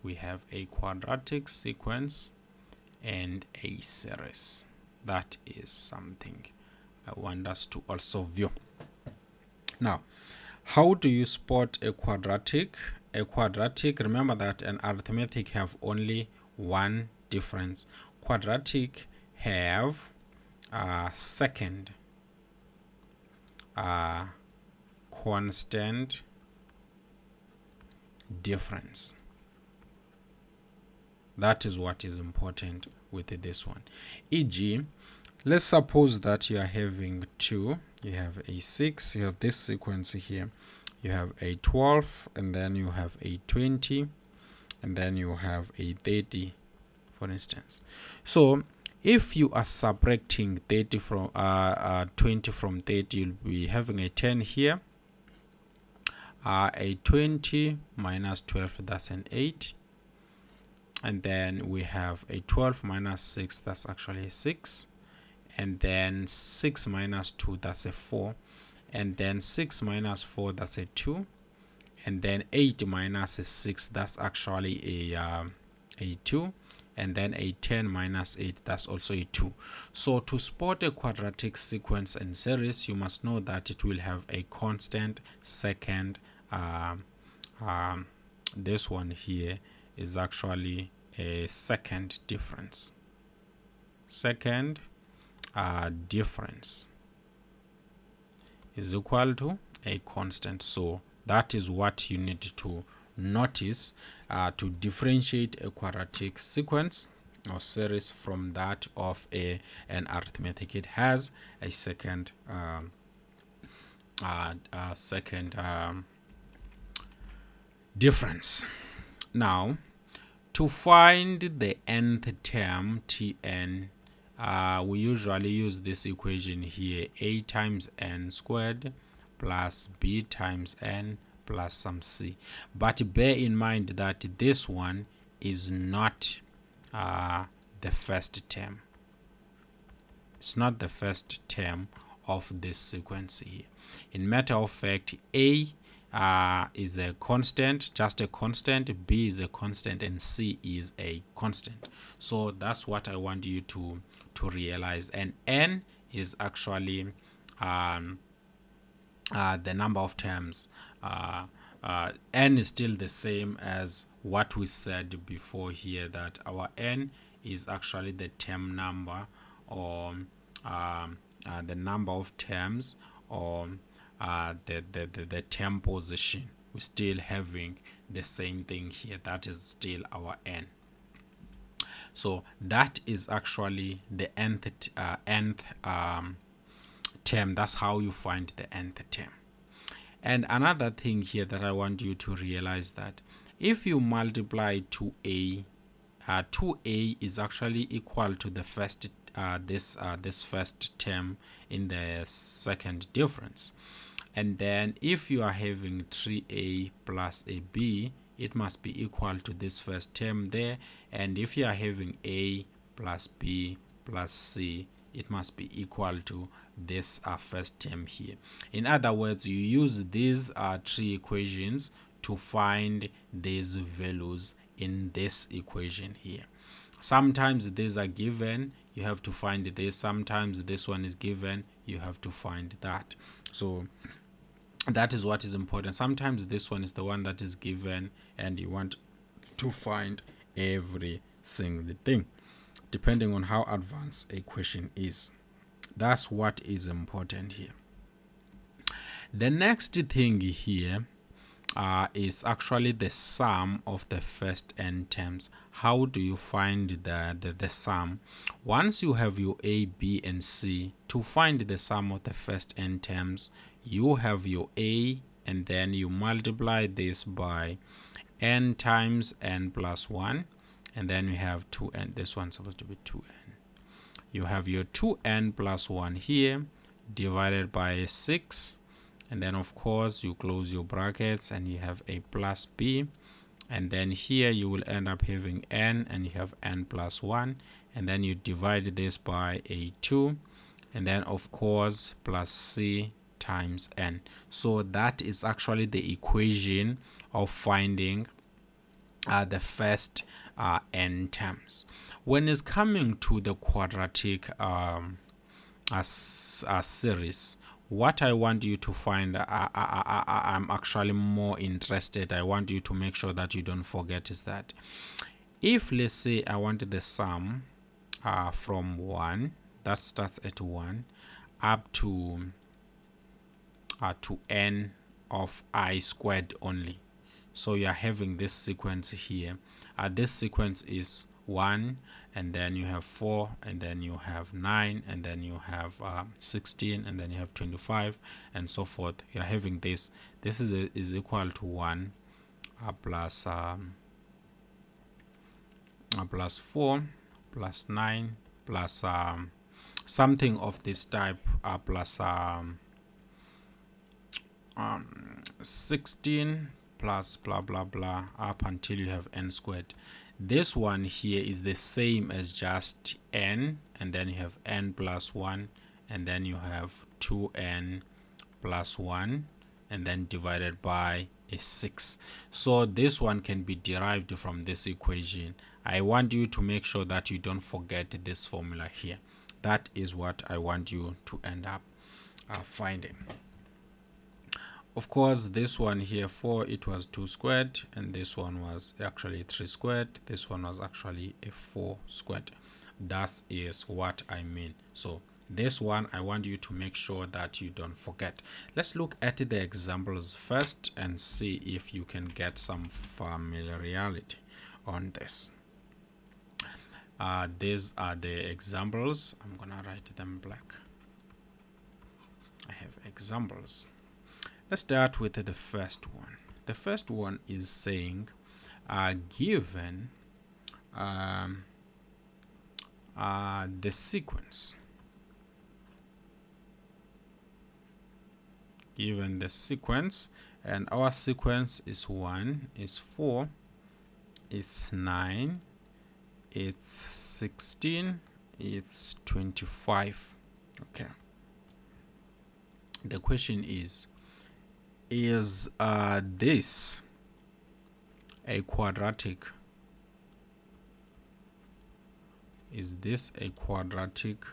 We have a quadratic sequence and a series. That is something I want us to also view. Now, how do you spot a quadratic? A quadratic, remember that an arithmetic have only one difference. Quadratic have second constant difference. That is what is important with this one. E.g., let's suppose that you are having 2, you have a 6, you have this sequence here, you have a 12, and then you have a 20, and then you have a 30, for instance. So if you are subtracting 30 from 20 from 30, you'll be having a 10 here, a 20 minus 12, that's an 8, and then we have a 12 minus 6, that's actually a 6, and then 6 minus 2, that's a 4, and then 6 minus 4, that's a 2, and then 8 minus a 6, that's actually a 2, and then a 10 minus 8, that's also a 2. So to spot a quadratic sequence and series, you must know that it will have a constant second. This one here is actually a second difference. Second difference is equal to a constant. So that is what you need to notice to differentiate a quadratic sequence or series from that of an arithmetic. It has a second difference. Now, to find the nth term, Tn, we usually use this equation here, a times n squared plus b times n plus some c. But bear in mind that this one is not the first term. It's not the first term of this sequence here. In matter of fact, a is a constant, just a constant, b is a constant, and c is a constant. So that's what I want you to realize. And n is actually the number of terms. N is still the same as what we said before here, that our n is actually the term number, or the number of terms, or the term position. We're still having the same thing here. That is still our n. So that is actually the nth term. That's how you find the nth term. And another thing here that I want you to realize, that if you multiply 2a, 2a is actually equal to the first this first term in the second difference. And then if you are having 3a plus a b, it must be equal to this first term there. And if you are having a plus b plus c, it must be equal to this first term here. In other words, you use these three equations to find these values in this equation here. Sometimes these are given, you have to find this. Sometimes this one is given, you have to find that. So that is what is important. Sometimes this one is the one that is given, and you want to find every single thing depending on how advanced a question is. That's what is important here. The next thing here is actually the sum of the first n terms. How do you find the sum? Once you have your a, b, and c, to find the sum of the first n terms, you have your a, and then you multiply this by n times n plus 1, and then you have 2n. This one's supposed to be 2n. You have your 2n plus 1 here divided by 6, and then of course you close your brackets and you have a plus b, and then here you will end up having n, and you have n plus 1, and then you divide this by a 2, and then of course plus c times n. So that is actually the equation of finding the first n terms. When it's coming to the quadratic series, what I want you to find, I'm actually more interested, I want you to make sure that you don't forget, is that if, let's say, I want the sum from 1, that starts at 1, up to n of I squared only. So you are having this sequence here. This sequence is 1, and then you have 4, and then you have 9, and then you have 16, and then you have 25, and so forth. You are having this. This is equal to 1 plus 4 plus 9 plus something of this type plus 16 plus blah blah blah up until you have n squared. This one here is the same as just n, and then you have n plus 1, and then you have 2n plus 1, and then divided by a 6. So this one can be derived from this equation. I want you to make sure that you don't forget this formula here. That is what I want you to end up finding. Of course, this one here, 4, it was 2 squared, and this one was actually 3 squared. This one was actually a 4 squared. That is what I mean. So this one, I want you to make sure that you don't forget. Let's look at the examples first and see if you can get some familiarity on this. These are the examples. I'm gonna write them black. I have examples. Let's start with the first one. The first one is saying, given the sequence. Given the sequence, and our sequence is 1, is 4, it's 9, it's 16, it's 25. Okay. The question is this a quadratic? Is this a quadratic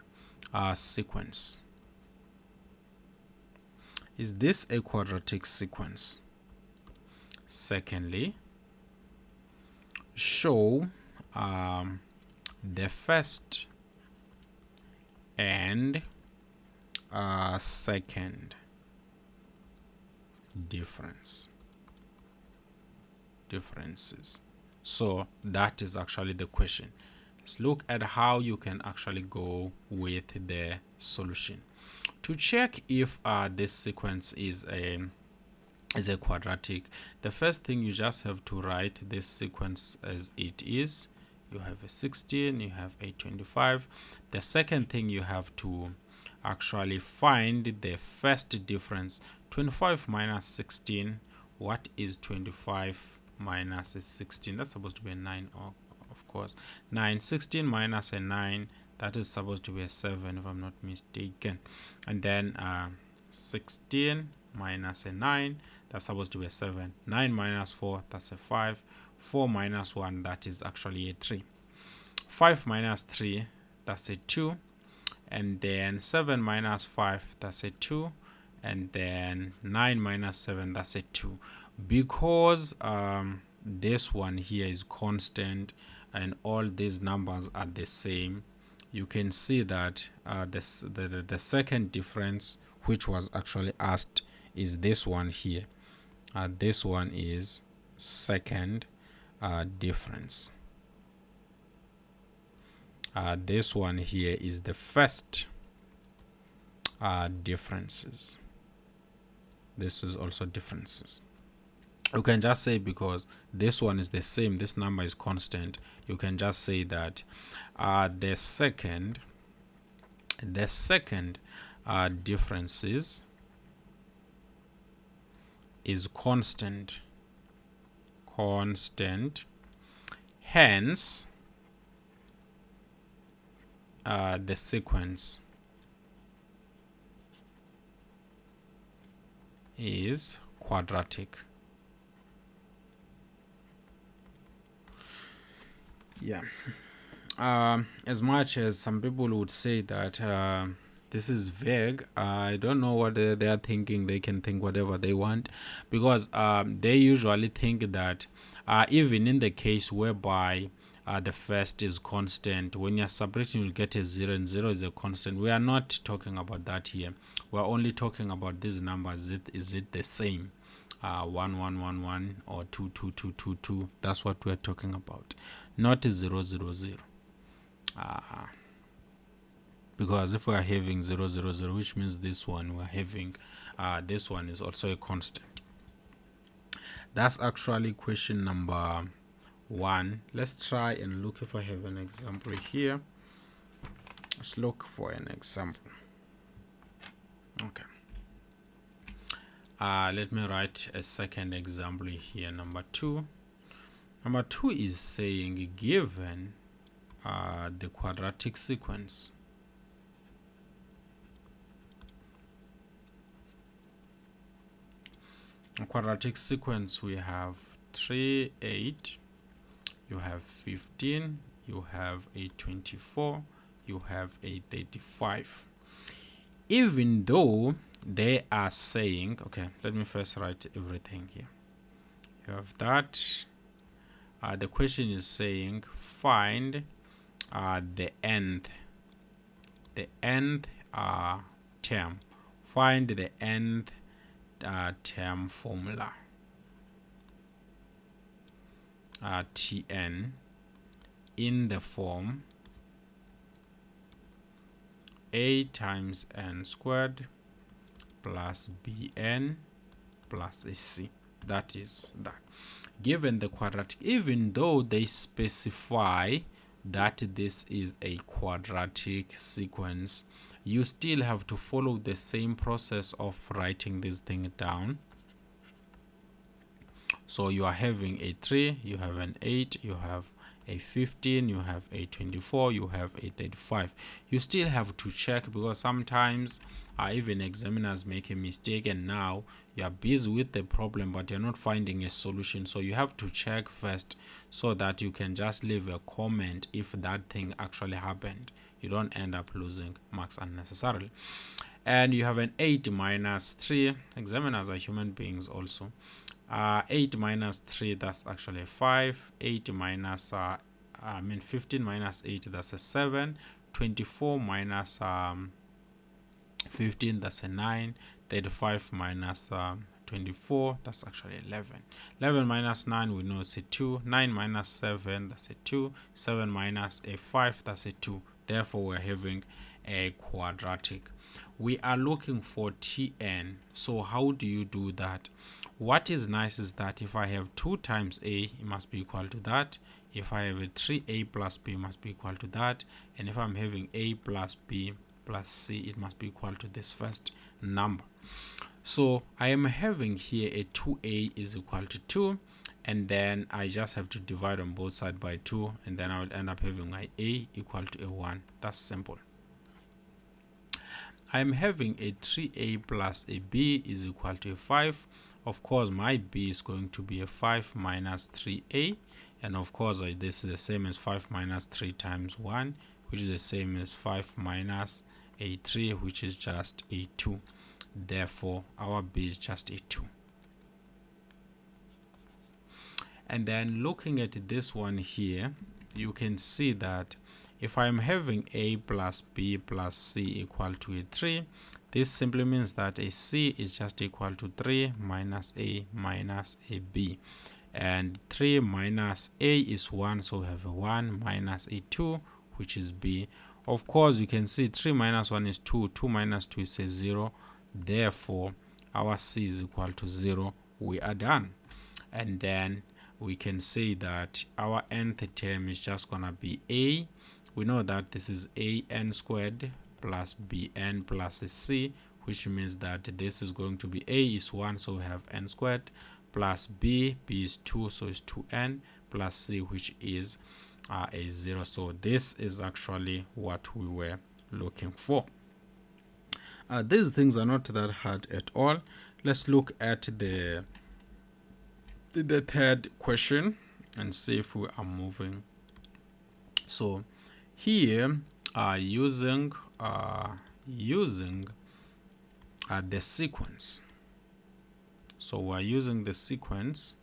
sequence? Is this a quadratic sequence? Secondly, show the first and second differences. So that is actually the question. Let's look at how you can actually go with the solution. To check if this sequence is a quadratic, the first thing you just have to write this sequence as it is. You have a 16, you have a 25. The second thing, you have to actually find the first difference. 25 minus 16, what is 25 minus a 16? That's supposed to be a 9, of course. 9. 16 minus a 9, that is supposed to be a 7 if I'm not mistaken. And then 16 minus a 9, that's supposed to be a 7. 9 minus 4, that's a 5. 4 minus 1, that is actually a 3. 5 minus 3, that's a 2. And then 7 minus 5, that's a 2. And then 9 minus 7, that's a 2. Because this one here is constant and all these numbers are the same, you can see that the second difference, which was actually asked, is this one here. This one is second difference. This one here is the first differences. This is also differences. You can just say, because this one is the same, this number is constant, you can just say that the second differences is constant, hence the sequence is quadratic. Yeah. As much as some people would say that this is vague, I don't know what they are thinking. They can think whatever they want, because they usually think that even in the case whereby the first is constant, when you're separating, you'll get a 0, and 0 is a constant. We are not talking about that here. We're only talking about these numbers. Is it the same? 1 1 1 1 or 2 2 2 2 2. That's what we're talking about, not 0 0 0. Because if we are having 0 0 0, which means this one we're having this one is also a constant. That's actually question number 1. Let's try and look if I have an example here. Let's look for an example. Okay. Let me write a second example here. Number 2. Number 2 is saying, given the quadratic sequence, we have 3 8, you have 15, you have a 24, you have a 35. Even though they are saying, okay, let me first write everything here. You have that. The question is saying, find the nth term. Find the nth term formula. Tn in the form a times n squared plus bn plus a c. That is that. Given the quadratic, even though they specify that this is a quadratic sequence, you still have to follow the same process of writing this thing down. So you are having a 3, you have an 8, you have a 15, you have a 24, you have a 35. You still have to check, because sometimes even examiners make a mistake, and now you are busy with the problem but you're not finding a solution. So you have to check first, so that you can just leave a comment if that thing actually happened. You don't end up losing marks unnecessarily. And you have an 8 minus 3. Examiners are human beings also. 8 minus 3, that's actually a 5. 8 minus 15 minus 8, that's a 7. 24 minus 15, that's a 9. 35 minus 24, that's actually 11. 11 minus 9, we know it's a 2. 9 minus 7, that's a 2. 7 minus a 5, that's a 2. Therefore we're having a quadratic. We are looking for Tn. So how do you do that? What is nice is that if I have 2 times a, it must be equal to that. If I have a 3a plus b, it must be equal to that. And if I'm having a plus b plus c, it must be equal to this first number. So I am having here a 2a is equal to 2, and then I just have to divide on both sides by 2, and then I will end up having my a equal to a 1. That's simple. I'm having a 3a plus a b is equal to a 5. Of course, my b is going to be a 5 minus 3a, and of course this is the same as 5 minus 3 times 1, which is the same as 5 minus a 3, which is just a 2. Therefore, our b is just a 2. And then looking at this one here, you can see that if I'm having a plus b plus c equal to a 3, this simply means that a c is just equal to 3 minus a b. And 3 minus a is 1, so we have a 1 minus a 2, which is b. Of course, you can see 3 minus 1 is 2, 2 minus 2 is a 0. Therefore, our c is equal to 0. We are done. And then we can say that our nth term is just going to be a. We know that this is a n squared plus bn plus a c, which means that this is going to be a is 1, so we have n squared, plus b is 2, so it's 2n, plus c, which is a 0. So this is actually what we were looking for. These things are not that hard at all. Let's look at the third question and see if we are moving. So here using the sequence. So we're using the sequence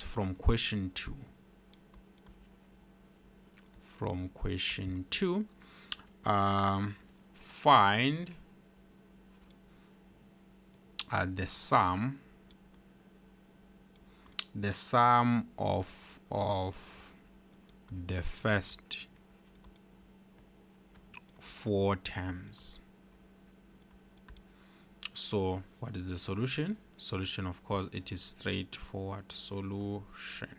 from question 2. From question 2, find the sum of the first 4 terms. So what is the solution? Solution, of course, it is straightforward. Solution.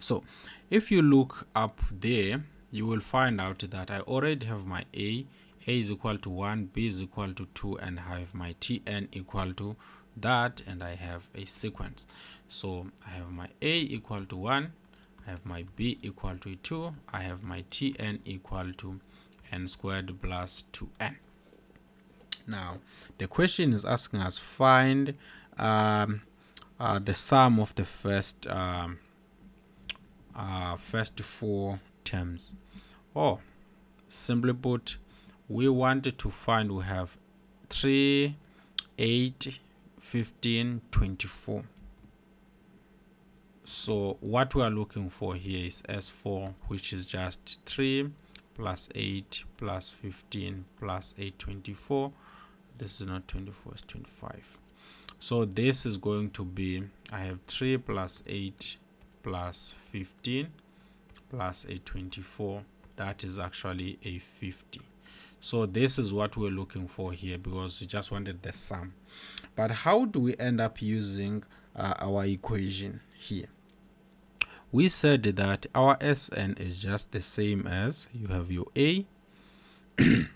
So if you look up there, you will find out that I already have my a is equal to 1, b is equal to 2, and I have my tn equal to that, and I have a sequence. So I have my a equal to 1, I have my b equal to 2, I have my tn equal to n squared plus 2n. Now the question is asking us find the sum of the first 4 terms. Simply put, we wanted to find, we have 3, 8, 15, 24. So what we are looking for here is S4, which is just 3 plus 8 plus 15 plus 8, 24. This is not 24, it's 25. So this is going to be, I have 3 plus 8 plus 15 plus a 24. That is actually a 50. So this is what we're looking for here, because we just wanted the sum. But how do we end up using our equation here? We said that our Sn is just the same as, you have your a and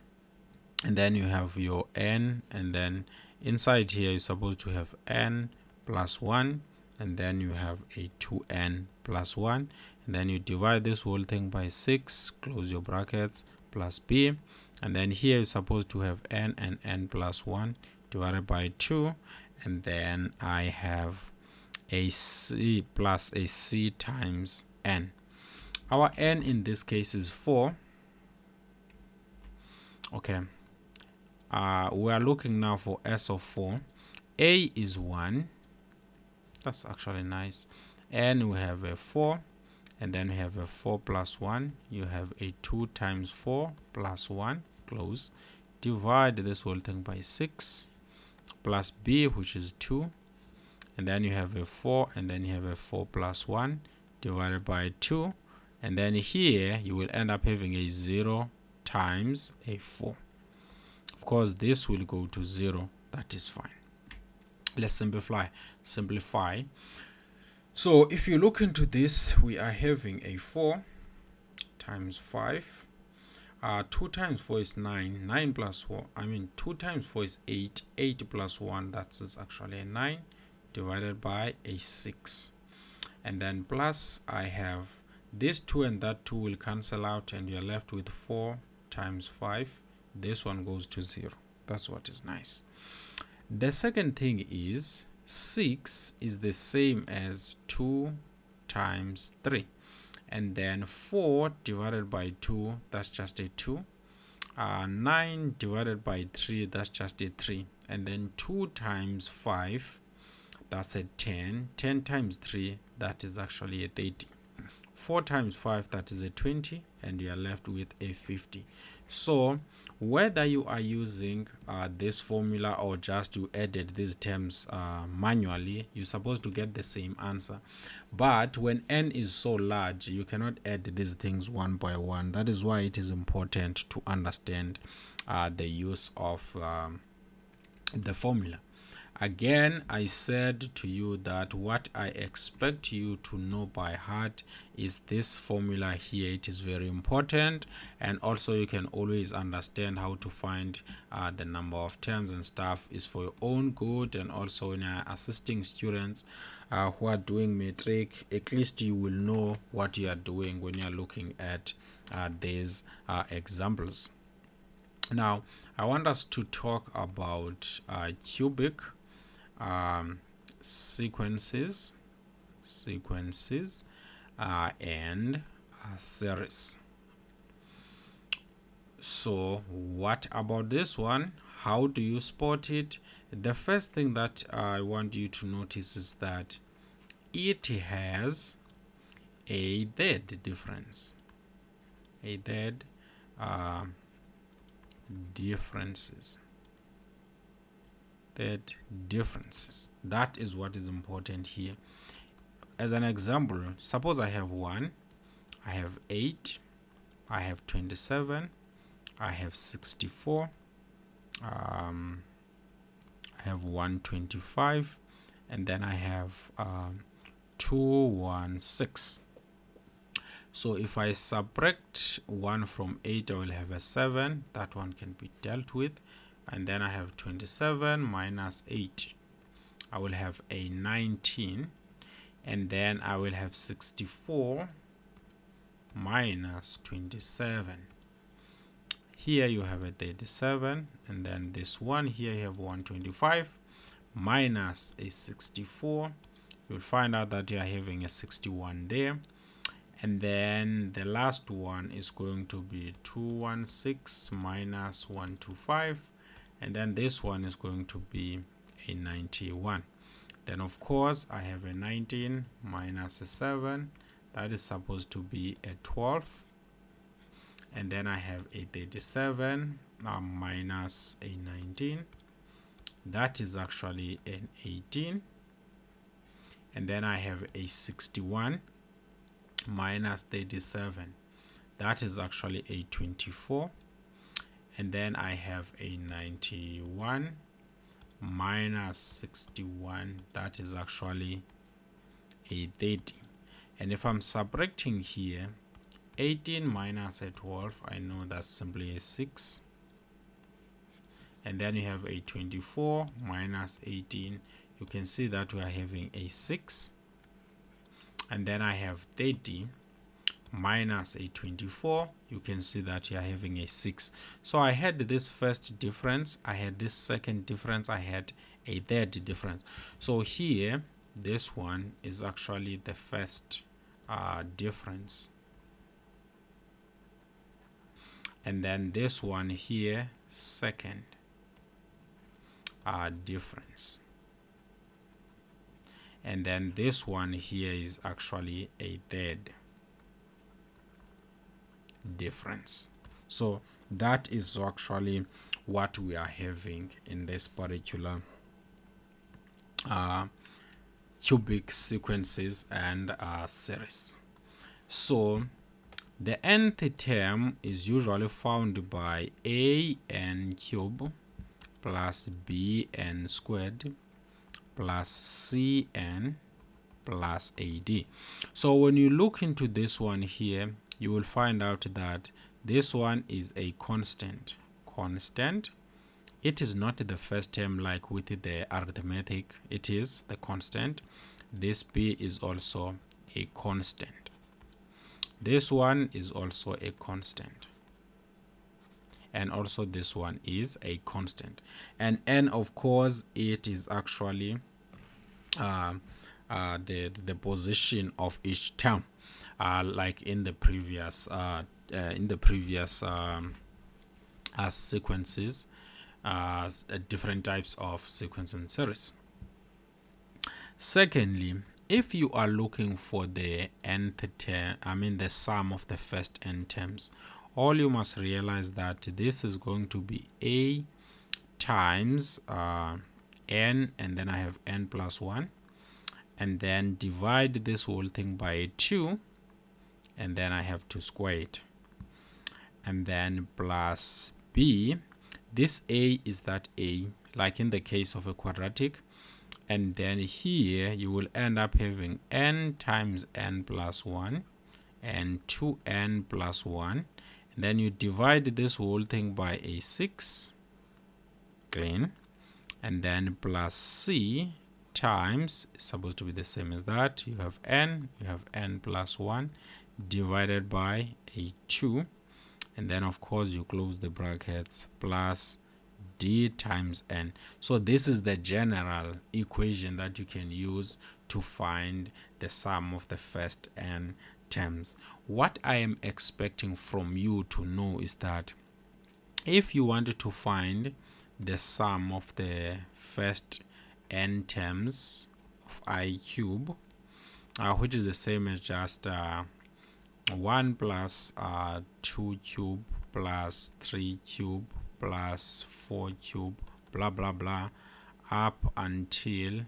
then you have your n, and then inside here you're supposed to have n plus 1, and then you have a 2n plus 1, and then you divide this whole thing by 6, close your brackets, plus b, and then here you're supposed to have n and n plus 1 divided by 2, and then I have a c plus a c times n. Our n in this case is 4. Okay, we are looking now for S of 4. A is 1. That's actually nice. And we have a 4, and then we have a 4 plus 1. You have a 2 times 4 plus 1, close. Divide this whole thing by 6, plus b, which is 2, and then you have a 4, and then you have a 4 plus 1 divided by 2, and then here you will end up having a 0 times a 4. Of course, this will go to 0. That is fine. Let's simplify. So if you look into this, we are having a 4 times 5. 2 times 4 is 9. 9 plus 4, 2 times 4 is 8. 8 plus 1, that is actually a 9, divided by a 6. And then plus, I have this 2 and that 2 will cancel out, and you're left with 4 times 5. This one goes to 0. That's what is nice. The second thing is 6 is the same as 2 times 3. And then 4 divided by 2, that's just a 2. 9 divided by 3, that's just a 3. And then 2 times 5, that's a 10. 10 times 3, that is actually a 30. 4 times 5, that is a 20, and you are left with a 50. So whether you are using this formula or just you added these terms manually, you're supposed to get the same answer. But when n is so large, you cannot add these things one by one. That is why it is important to understand the use of the formula. Again, I said to you that what I expect you to know by heart is this formula here. It is very important, and also you can always understand how to find the number of terms and stuff is for your own good, and also when you're assisting students who are doing matric, at least you will know what you are doing when you're looking at these examples. Now, I want us to talk about cubic sequences and series. So what about this one? How do you spot it? The first thing that I want you to notice is that it has a dead difference. Differences. That is what is important here. As an example, suppose I have 1, I have 8, I have 27, I have 64, I have 125, and then I have 216. So if I subtract 1 from 8, I will have a 7. That one can be dealt with. And then I have 27 minus 8. I will have a 19. And then I will have 64 minus 27. Here you have a 37. And then this one here you have 125 minus a 64. You'll find out that you are having a 61 there. And then the last one is going to be 216 minus 125. And then this one is going to be a 91. Then of course I have a 19 minus a 7. That is supposed to be a 12. And then I have a 37 minus a 19. That is actually an 18. And then I have a 61 minus 37. That is actually a 24. And then I have a 91 minus 61. That is actually a 30. And if I'm subtracting here, 18 minus a 12, I know that's simply a 6. And then you have a 24 minus 18. You can see that we are having a 6. And then I have 30 minus a 24. You can see that you are having a 6. So I had this first difference, I had this second difference, I had a third difference. So here, this one is actually the first difference. And then this one here, second difference. And then this one here is actually a third difference. So that is actually what we are having in this particular cubic sequences and series. So The nth term is usually found by an cube plus bn squared plus cn plus ad. So when you look into this one here, you will find out that this one is a constant. It is not the first term like with the arithmetic. It is the constant. This b is also a constant. This one is also a constant. And also this one is a constant. And n, of course, it is actually the position of each term, like in the previous sequences, different types of sequence and series. Secondly, if you are looking for the nth term, the sum of the first n terms, all you must realize that this is going to be a times n, and then I have n plus 1, and then divide this whole thing by 2, and then I have to square it, and then plus b. This a is that a, like in the case of a quadratic, and then here you will end up having n times n plus 1 and 2n plus 1, and then you divide this whole thing by a 6, clean, and then plus c times, it's supposed to be the same as that, you have n plus 1 divided by a 2, and then of course you close the brackets, plus d times n. So this is the general equation that you can use to find the sum of the first n terms. What I am expecting from you to know is that if you wanted to find the sum of the first n terms of I cube, which is the same as just 1 plus 2 cube plus 3 cube plus 4 cube, blah blah blah, up until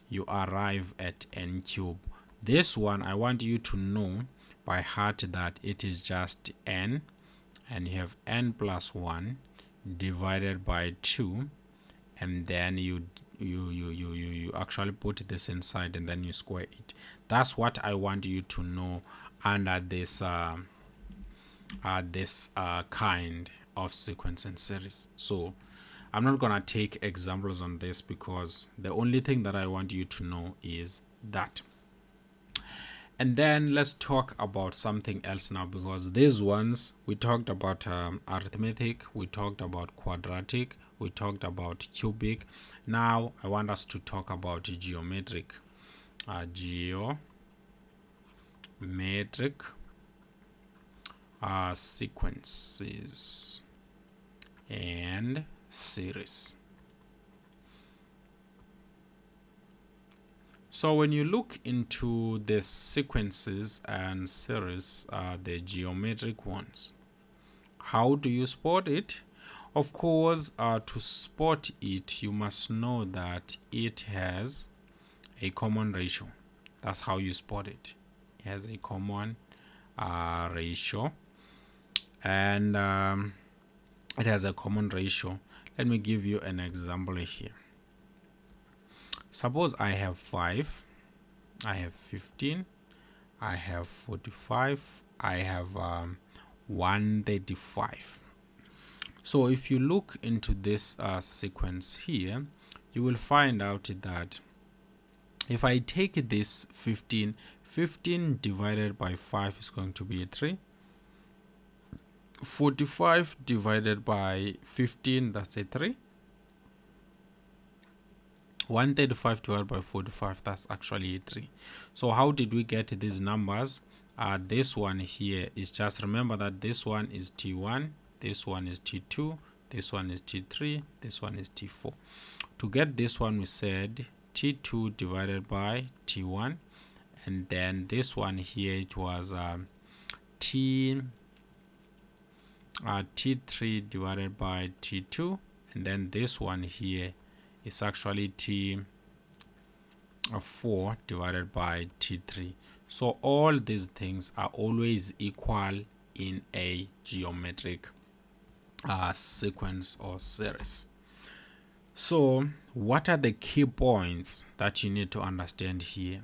you arrive at n cube. This one, I want you to know by heart that it is just n, and you have n plus 1 divided by 2, and then you actually put this inside, and then you square it. That's what I want you to know under this kind of sequence and series. So I'm not gonna take examples on this because the only thing that I want you to know is that. And then let's talk about something else now, because these ones, we talked about arithmetic, we talked about quadratic, we talked about cubic. Now I want us to talk about geometric sequences and series. So when you look into the sequences and series, the geometric ones, how do you spot it? Of course, to spot it, you must know that it has a common ratio. That's how you spot it. It has a common ratio, and it has a common ratio. Let me give you an example here. Suppose I have 5, I have 15, I have 45, I have 135. So if you look into this sequence here, you will find out that if I take this 15 divided by 5 is going to be a 3. 45 divided by 15, that's a 3. 135 divided by 45, that's actually a 3. So how did we get these numbers? This one here is just, remember that this one is T1, this one is T2, this one is T3, this one is T4. To get this one, we said T2 divided by T1, and then this one here, it was T3 divided by T2, and then this one here is actually T4 divided by T3. So all these things are always equal in a geometric sequence or series. So what are the key points that you need to understand here?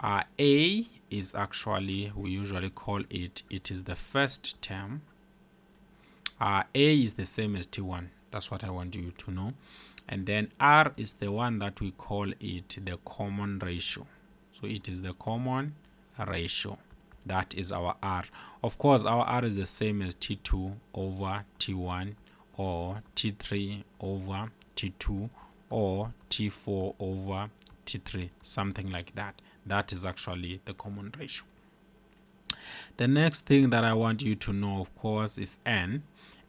A is actually, we usually call it is the first term. A is the same as T1. That's what I want you to know. And then R is the one that we call it the common ratio. So it is the common ratio. That is our R. Of course, our R is the same as T2 over T1, or T3 over T2, or T4 over T3, something like that. That is actually the common ratio. The next thing that I want you to know, of course, is N.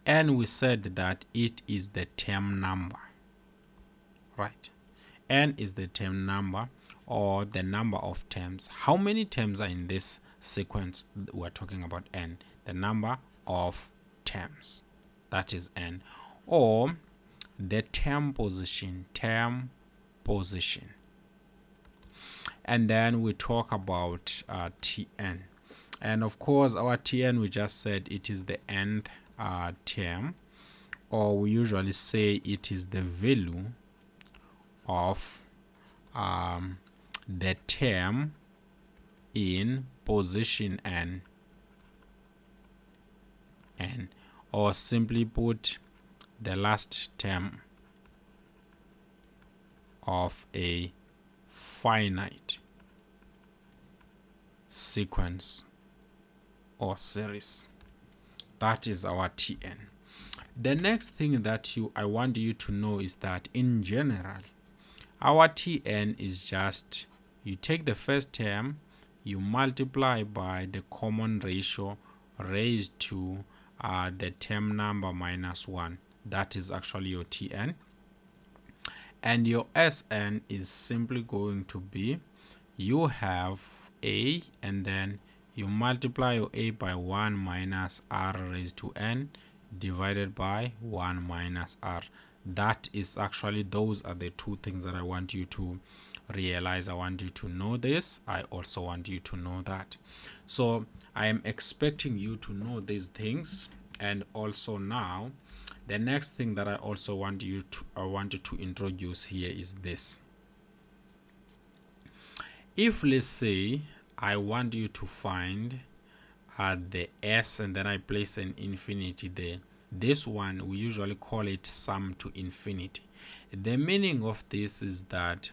N, we said that it is the term number, right? N is the term number, or the number of terms. How many terms are in this sequence? We're talking about N, the number of terms. That is N. Or the term position. And then we talk about Tn. And of course, our Tn, we just said it is the nth term, or we usually say it is the value of the term in position n, or simply put, the last term of a finite sequence or series. That is our Tn. The next thing that I want you to know is that in general, our Tn is just, you take the first term, you multiply by the common ratio raised to the term number minus 1. That is actually your Tn. And your Sn is simply going to be, you have a, and then you multiply your a by 1 minus r raised to n divided by 1 minus r. That is actually, those are the two things that I want you to realize. I want you to know this. I also want you to know that. So I am expecting you to know these things. And also now, the next thing that I also want you to introduce here is this. If, let's say, I want you to find the S, and then I place an infinity there. This one, we usually call it sum to infinity. The meaning of this is that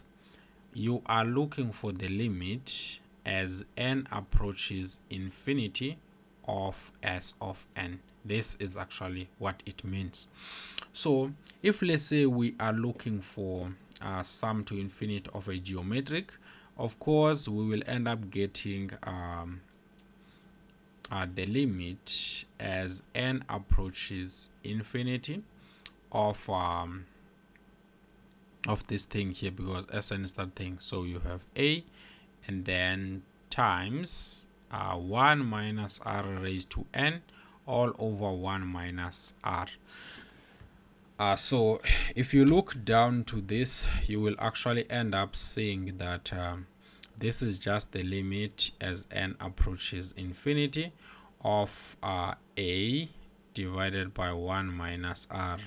you are looking for the limit as n approaches infinity of S of n. This is actually what it means. So if, let's say, we are looking for sum to infinity of a geometric, of course we will end up getting the limit as n approaches infinity of this thing here, because Sn is that thing. So you have a, and then times 1 minus r raised to n all over 1 minus r. So if you look down to this, you will actually end up seeing that this is just the limit as n approaches infinity of a divided by 1 minus r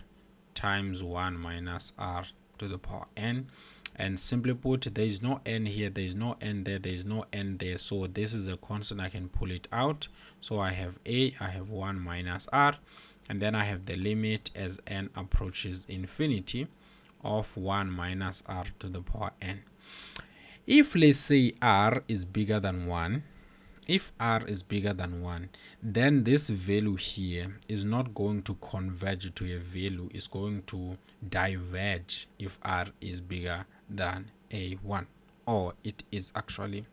times 1 minus r to the power n. And simply put, there is no n here, there is no n there, there is no n there. So this is a constant, I can pull it out. So I have a, I have 1 minus r, and then I have the limit as n approaches infinity of 1 minus r to the power n. If, let's say, r is bigger than 1, if r is bigger than 1, then this value here is not going to converge to a value, it's going to diverge if r is bigger than a 1, or it is actually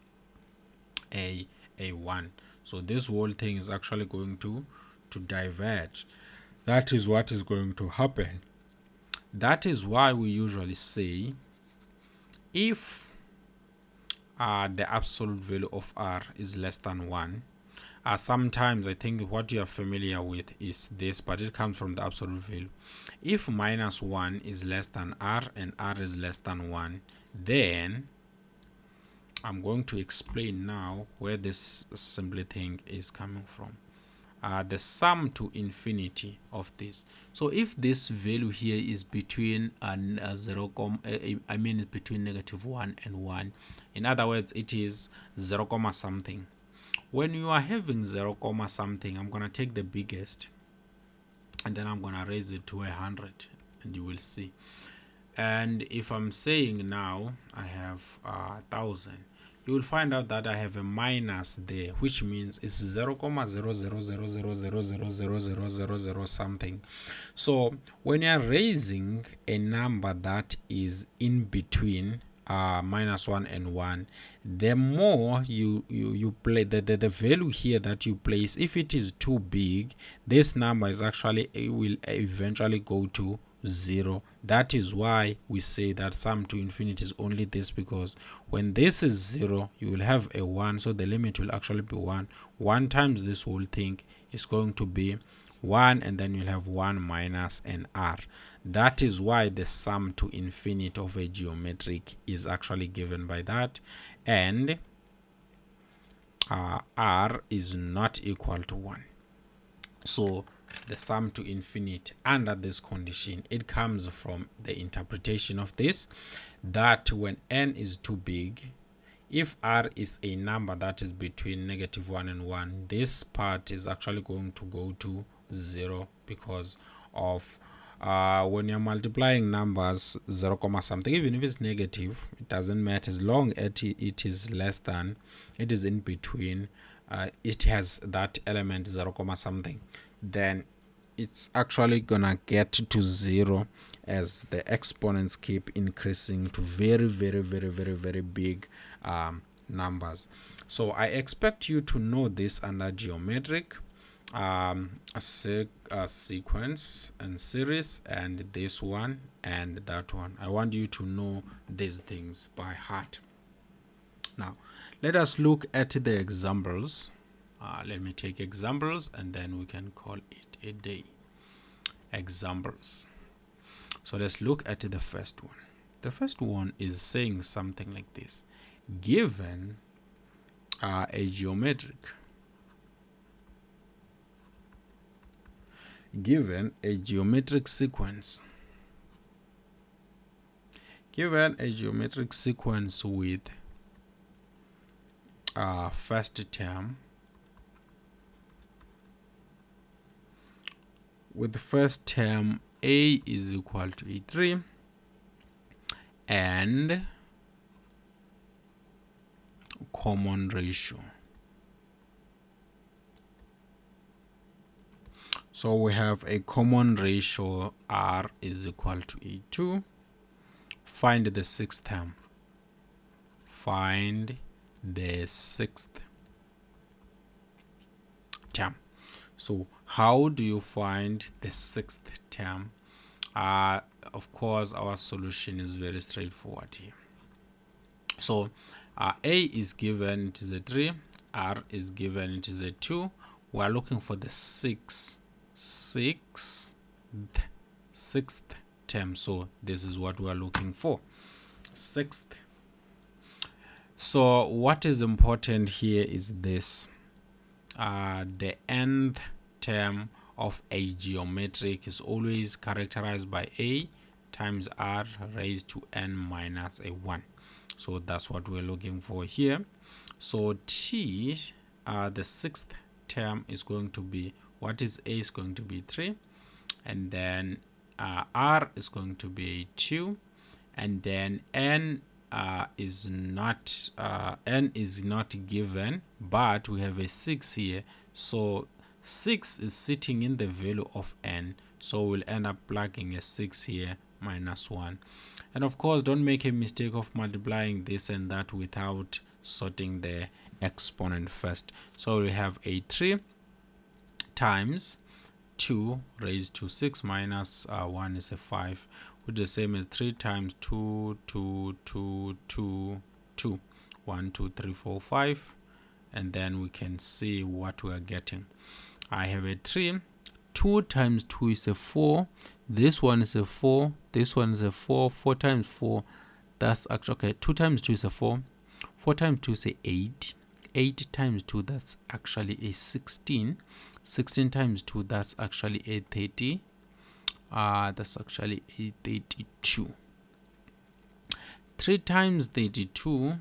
a 1. So this whole thing is actually going to diverge. That is what is going to happen. That is why we usually say, if the absolute value of r is less than 1, sometimes I think what you are familiar with is this, but it comes from the absolute value. If minus 1 is less than r and r is less than 1, then I'm going to explain now where this assembly thing is coming from. The sum to infinity of this. So if this value here is between between -1 and 1, in other words, it is 0 comma something. When you are having 0 comma something, I'm gonna take the biggest and then I'm gonna raise it to 100, and you will see. And if I'm saying now I have 1,000, you will find out that I have a minus there, which means it's 0,00000000000 something. So when you're raising a number that is in between -1 and 1, the more you play the value here that you place, if it is too big, this number is actually, it will eventually go to 0. That is why we say that sum to infinity is only this, because when this is 0, you will have a 1, so the limit will actually be 1. 1 times this whole thing is going to be 1, and then you'll have 1 minus an r. That is why the sum to infinity of a geometric is actually given by that, and r is not equal to 1. So the sum to infinity under this condition, it comes from the interpretation of this, that when n is too big, if r is a number that is between -1 and 1, this part is actually going to go to 0, because of when you're multiplying numbers 0 comma something, even if it's negative, it doesn't matter, as long as it is less than, it is in between, it has that element 0 comma something, then it's actually gonna get to 0 as the exponents keep increasing to very big numbers. So I expect you to know this under geometric, sequence and series, and this one and that one. I want you to know these things by heart. Now let us look at the examples. Let me take examples and then we can call it a day. Examples. So let's look at the first one. The first one is saying something like this: given a geometric sequence, with first term, with the first term a is equal to a3 and common ratio. So we have a common ratio r is equal to a2. Find the sixth term. Find the sixth term. So how do you find the sixth term? Of course, our solution is very straightforward here. So a is given, it is a 3, r is given, it is a 2. We are looking for the sixth term. So this is what we are looking for, sixth. So what is important here is this: the nth term of a geometric is always characterized by a times r raised to n minus a 1. So that's what we're looking for here. So t, the sixth term, is going to be, what is a is going to be 3, and then r is going to be 2, and then n is not given, but we have a 6 here, so 6 is sitting in the value of n, so we'll end up plugging a 6 here, minus 1. And of course, don't make a mistake of multiplying this and that without sorting the exponent first. So we have a 3 times 2 raised to 6 minus 1 is a 5, which is the same as 3 times 2, 2, 2, 2, 2, 1, 2, 3, 4, 5, and then we can see what we are getting. I have a 3, 2 times 2 is a 4, this one is a 4, this one is a 4, 4 times 4, that's actually, okay, 2 times 2 is a 4, 4 times 2 say 8. 8 times 2, that's actually a 16. 16 times 2, that's actually a 30. That's actually a 32. 3 times 32,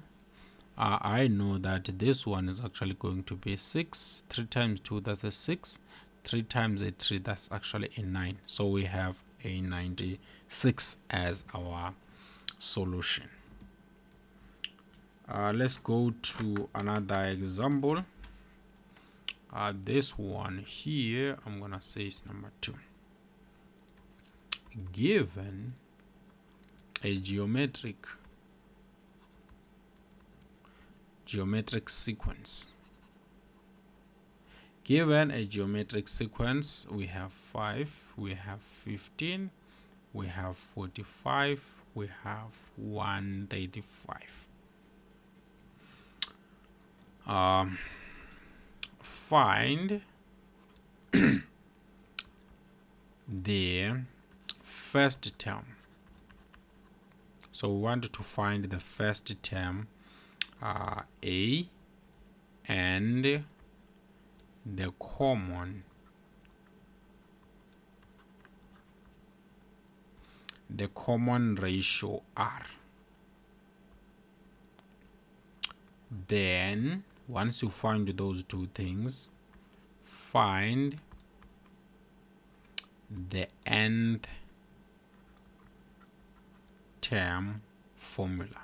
I know that this one is actually going to be 6. 3 times 2, that's a 6. 3 times a 3, that's actually a 9. So we have a 96 as our solution. Let's go to another example. This one here, I'm gonna say is number 2. Given a geometric sequence. Given a geometric sequence, we have 5, we have 15, we have 45, we have 135. Find the first term. So we want to find the first term, A, and the common ratio R. Then once you find those two things, find the nth term formula.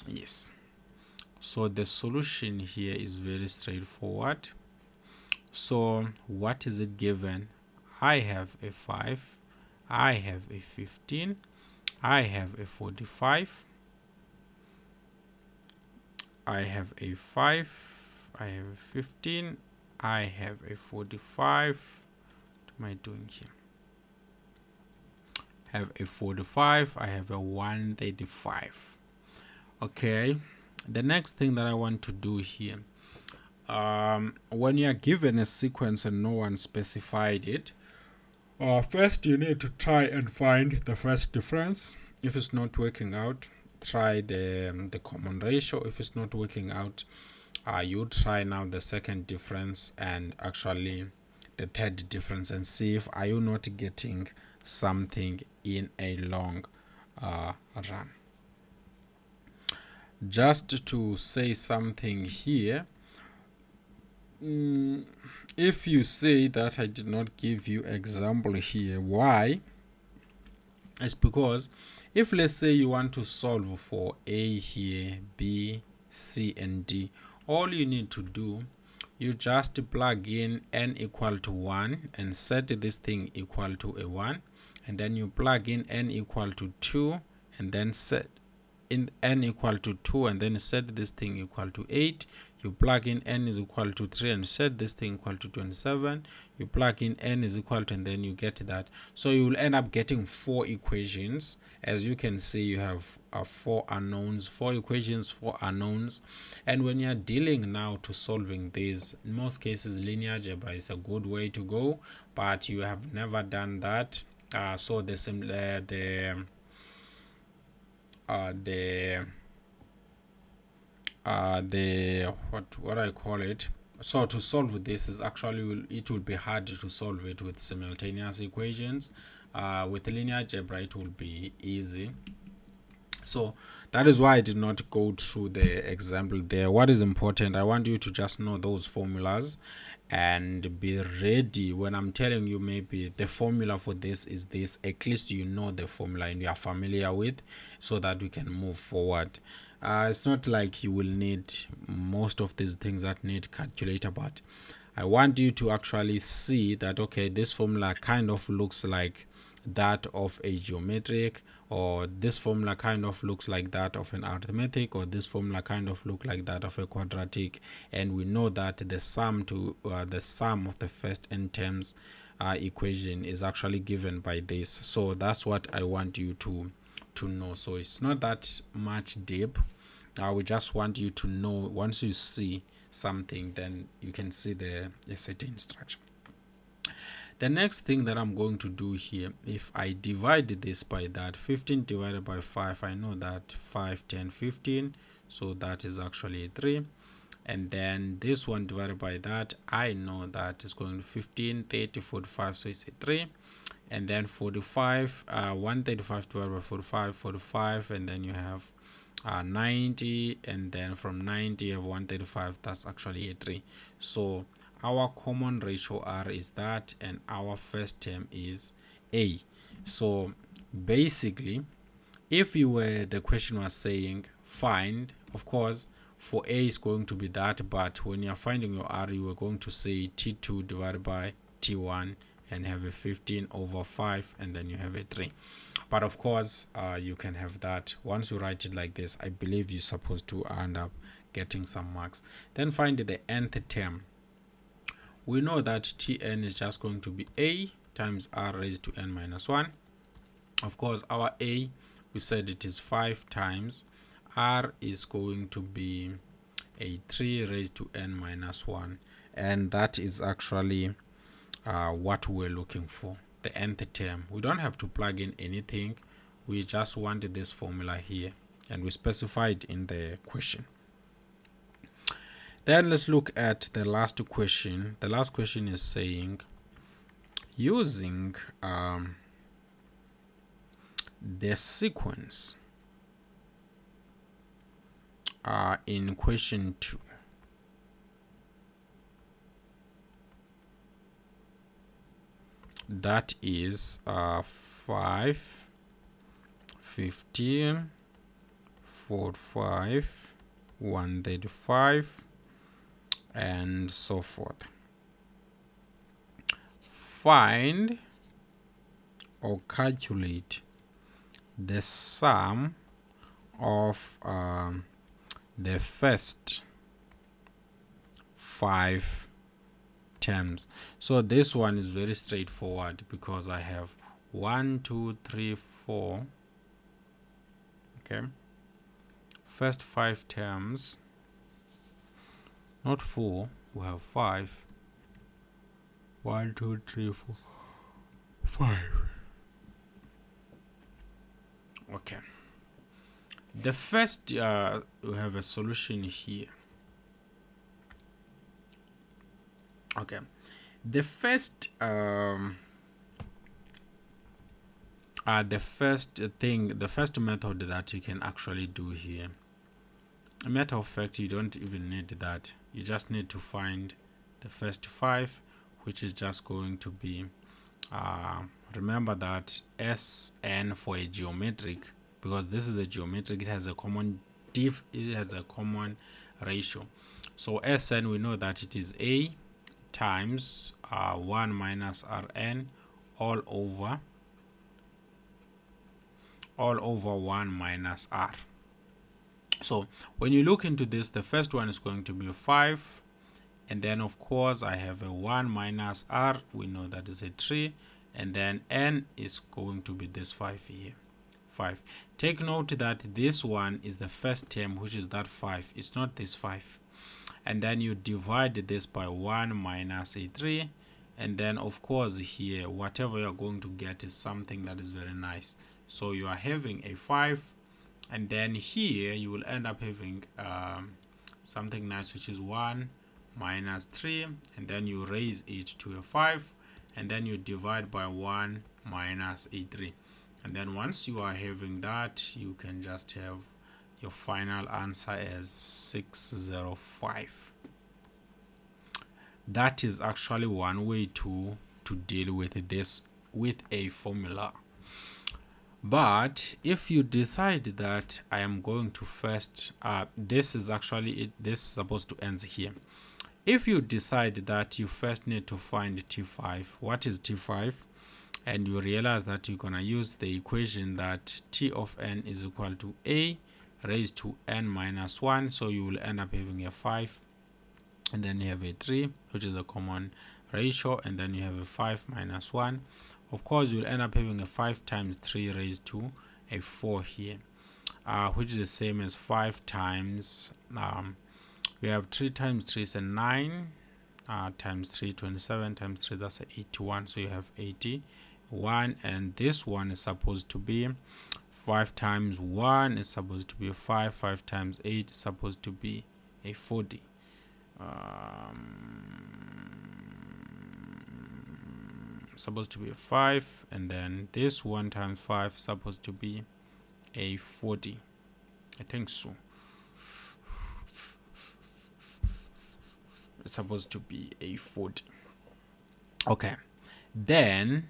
Yes. So the solution here is very straightforward. So what is it given? I have a 5, I have a 15, I have a 45, I have a 5, I have a 15, I have a 45. What am I doing here? Have a 45, I have a 135. Okay, the next thing that I want to do here, when you are given a sequence and no one specified it, first you need to try and find the first difference. If it's not working out, try the common ratio. If it's not working out, you try now the second difference and actually the third difference, and see if are you not getting something in a long run. Just to say something here, if you say that I did not give you example here, why? It's because if, let's say, you want to solve for A here, B, C, and D, all you need to do, you just plug in n equal to 1 and set this thing equal to a 1, and then you plug in n equal to 2 and then set in n equal to 2 and then set this thing equal to 8. You plug in n is equal to 3 and set this thing equal to 27. You plug in n is equal to, and then you get that. So you will end up getting 4 equations. As you can see, you have 4 unknowns, 4 equations, 4 unknowns. And when you're dealing now to solving these, in most cases linear algebra is a good way to go, but you have never done that. So what I call it, so to solve this is actually, it will be hard to solve it with simultaneous equations. With linear algebra it will be easy. So that is why I did not go through the example there. What is important, I want you to just know those formulas and be ready when I'm telling you maybe the formula for this is this. At least you know the formula and you are familiar with, so that we can move forward. It's not like you will need most of these things that need calculator, but I want you to actually see that, okay, this formula kind of looks like that of a geometric, or this formula kind of looks like that of an arithmetic, or this formula kind of look like that of a quadratic, and we know that the sum of the first n terms equation is actually given by this. So that's what I want you to know. So it's not that much deep. We just want you to know, once you see something, then you can see the certain instruction. The next thing that I'm going to do here, if I divide this by that, 15 divided by 5, I know that 5, 10, 15, so that is actually 3. And then this one divided by that, I know that is going to 15, 30, 45, so it's a 3. And then 45, 135 divided by 45, 45, and then you have 90, and then from 90 you have 135, that's actually a 3. So our common ratio R is that, and our first term is A. So basically, if you were, the question was saying find, of course for A is going to be that, but when you're finding your R, you are going to say T2 divided by T1 and have a 15 over 5, and then you have a 3. But of course, you can have that. Once you write it like this, I believe you're supposed to end up getting some marks. Then find the nth term. We know that Tn is just going to be A times R raised to n minus 1. Of course, our A, we said it is 5 times. R is going to be a 3 raised to n minus 1. And that is actually what we're looking for, the nth term. We don't have to plug in anything. We just wanted this formula here, and we specified in the question. Then let's look at the last question. The last question is saying, using the sequence in question 2, that is 5, 15, 45, 135, and so forth. Find or calculate the sum of the first 5 terms. So this one is very straightforward because I have 1, 2, 3, 4. Okay, first 5 terms, not 4, we have 5. 1, 2, 3, 4, 5. Okay, the first we have a solution here. Okay, the first the first method that you can actually do here, a matter of fact, you don't even need that. You just need to find the first 5, which is just going to be remember that Sn for a geometric, because this is a geometric, it has a common ratio. So Sn, we know that it is A times 1 minus Rn all over 1 minus R. So when you look into this, the first one is going to be 5, and then of course I have a 1 minus R, we know that is a 3, and then n is going to be this 5 here, 5. Take note that this one is the first term, which is that 5, it's not this 5. And then you divide this by 1 minus a 3, and then of course here whatever you're going to get is something that is very nice. So you are having a 5, and then here you will end up having something nice, which is 1 minus 3, and then you raise it to a 5, and then you divide by 1 minus a 3. And then once you are having that, you can just have your final answer as 605. That is actually one way to deal with this with a formula. But if you decide that I am going to first, this is actually it, this is supposed to end here. If you decide that you first need to find T5, what is T5? And you realize that you're gonna use the equation that T of n is equal to A raised to n minus 1, so you will end up having a 5, and then you have a 3, which is a common ratio, and then you have a 5 minus 1. Of course, you'll end up having a 5 times 3 raised to a 4 here, which is the same as 5 times, we have 3 times 3 is a 9, times 3, 27 times 3, that's 81. So you have 81, and this one is supposed to be 5 times 1 is supposed to be 5. 5 times 8 is supposed to be a 40. Supposed to be a 5, and then this 1 times 5 is supposed to be a 40. I think so. It's supposed to be a 40. Okay, then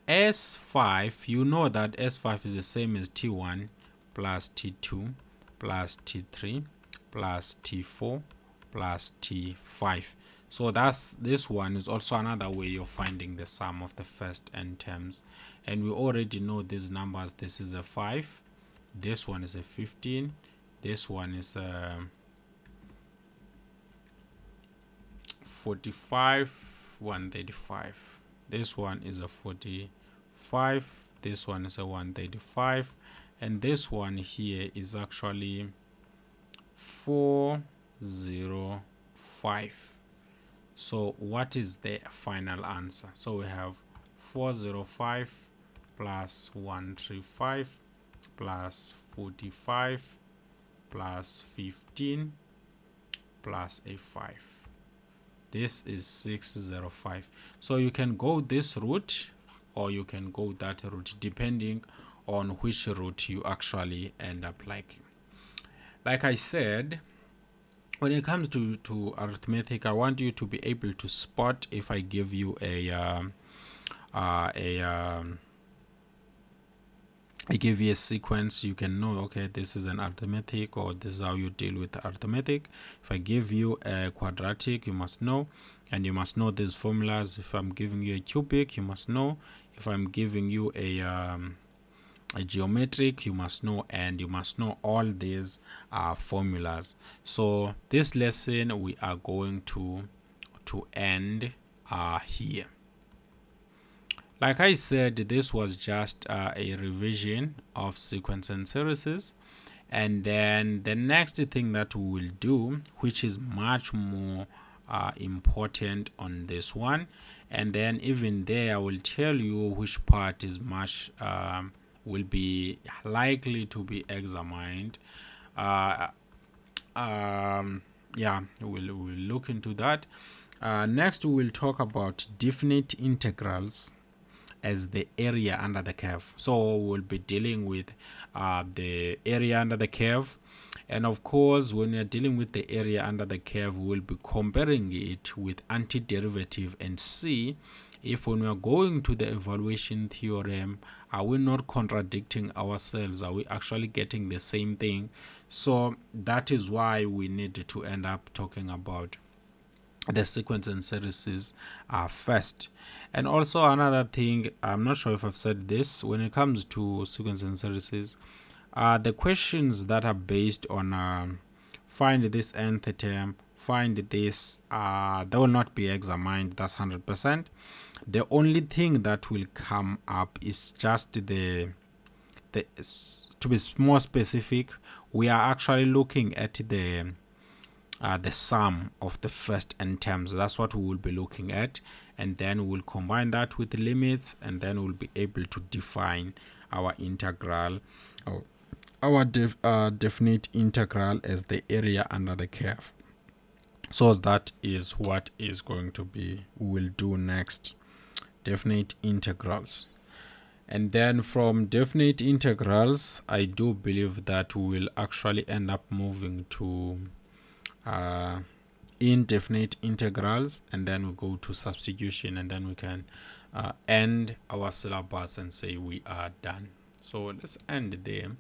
S5, you know that S5 is the same as T1 plus T2 plus T3 plus T4 plus T5. So this one is also another way of finding the sum of the first n terms, and we already know these numbers. This is a 5, this one is a 15, this one is a 45, 135, this one is a 45, this one is a 135, and this one here is actually 405. So what is the final answer? So we have 405 plus 135 plus 45 plus 15 plus a 5. This is 605. So you can go this route or you can go that route depending on which route you actually end up liking. Like I said, when it comes to arithmetic, I want you to be able to spot if I give you I give you a sequence, you can know, okay, this is an arithmetic, or this is how you deal with arithmetic. If I give you a quadratic, you must know, and you must know these formulas. If I'm giving you a cubic, you must know. If I'm giving you a geometric, you must know, and you must know all these formulas. So this lesson we are going to end here. Like I said, this was just a revision of sequence and series, and then the next thing that we will do, which is much more important on this one, and then even there I will tell you which part is much will be likely to be examined. Yeah, we'll look into that. Next we will talk about definite integrals as the area under the curve. So we'll be dealing with the area under the curve, and of course when we are dealing with the area under the curve, we'll be comparing it with antiderivative and see if when we are going to the evaluation theorem, are we not contradicting ourselves? Are we actually getting the same thing? So that is why we need to end up talking about the sequence and series first. And also another thing, I'm not sure if I've said this, when it comes to sequence and series, the questions that are based on find this nth term, find this, they will not be examined. That's 100%. The only thing that will come up is just the to be more specific, we are actually looking at the sum of the first n terms. That's what we will be looking at, and then we'll combine that with the limits, and then we'll be able to define our integral, our definite integral as the area under the curve. So that is what is going to be we'll do next, definite integrals. And then from definite integrals, I do believe that we will actually end up moving to indefinite integrals, and then we go to substitution, and then we can end our syllabus and say we are done. So let's end there.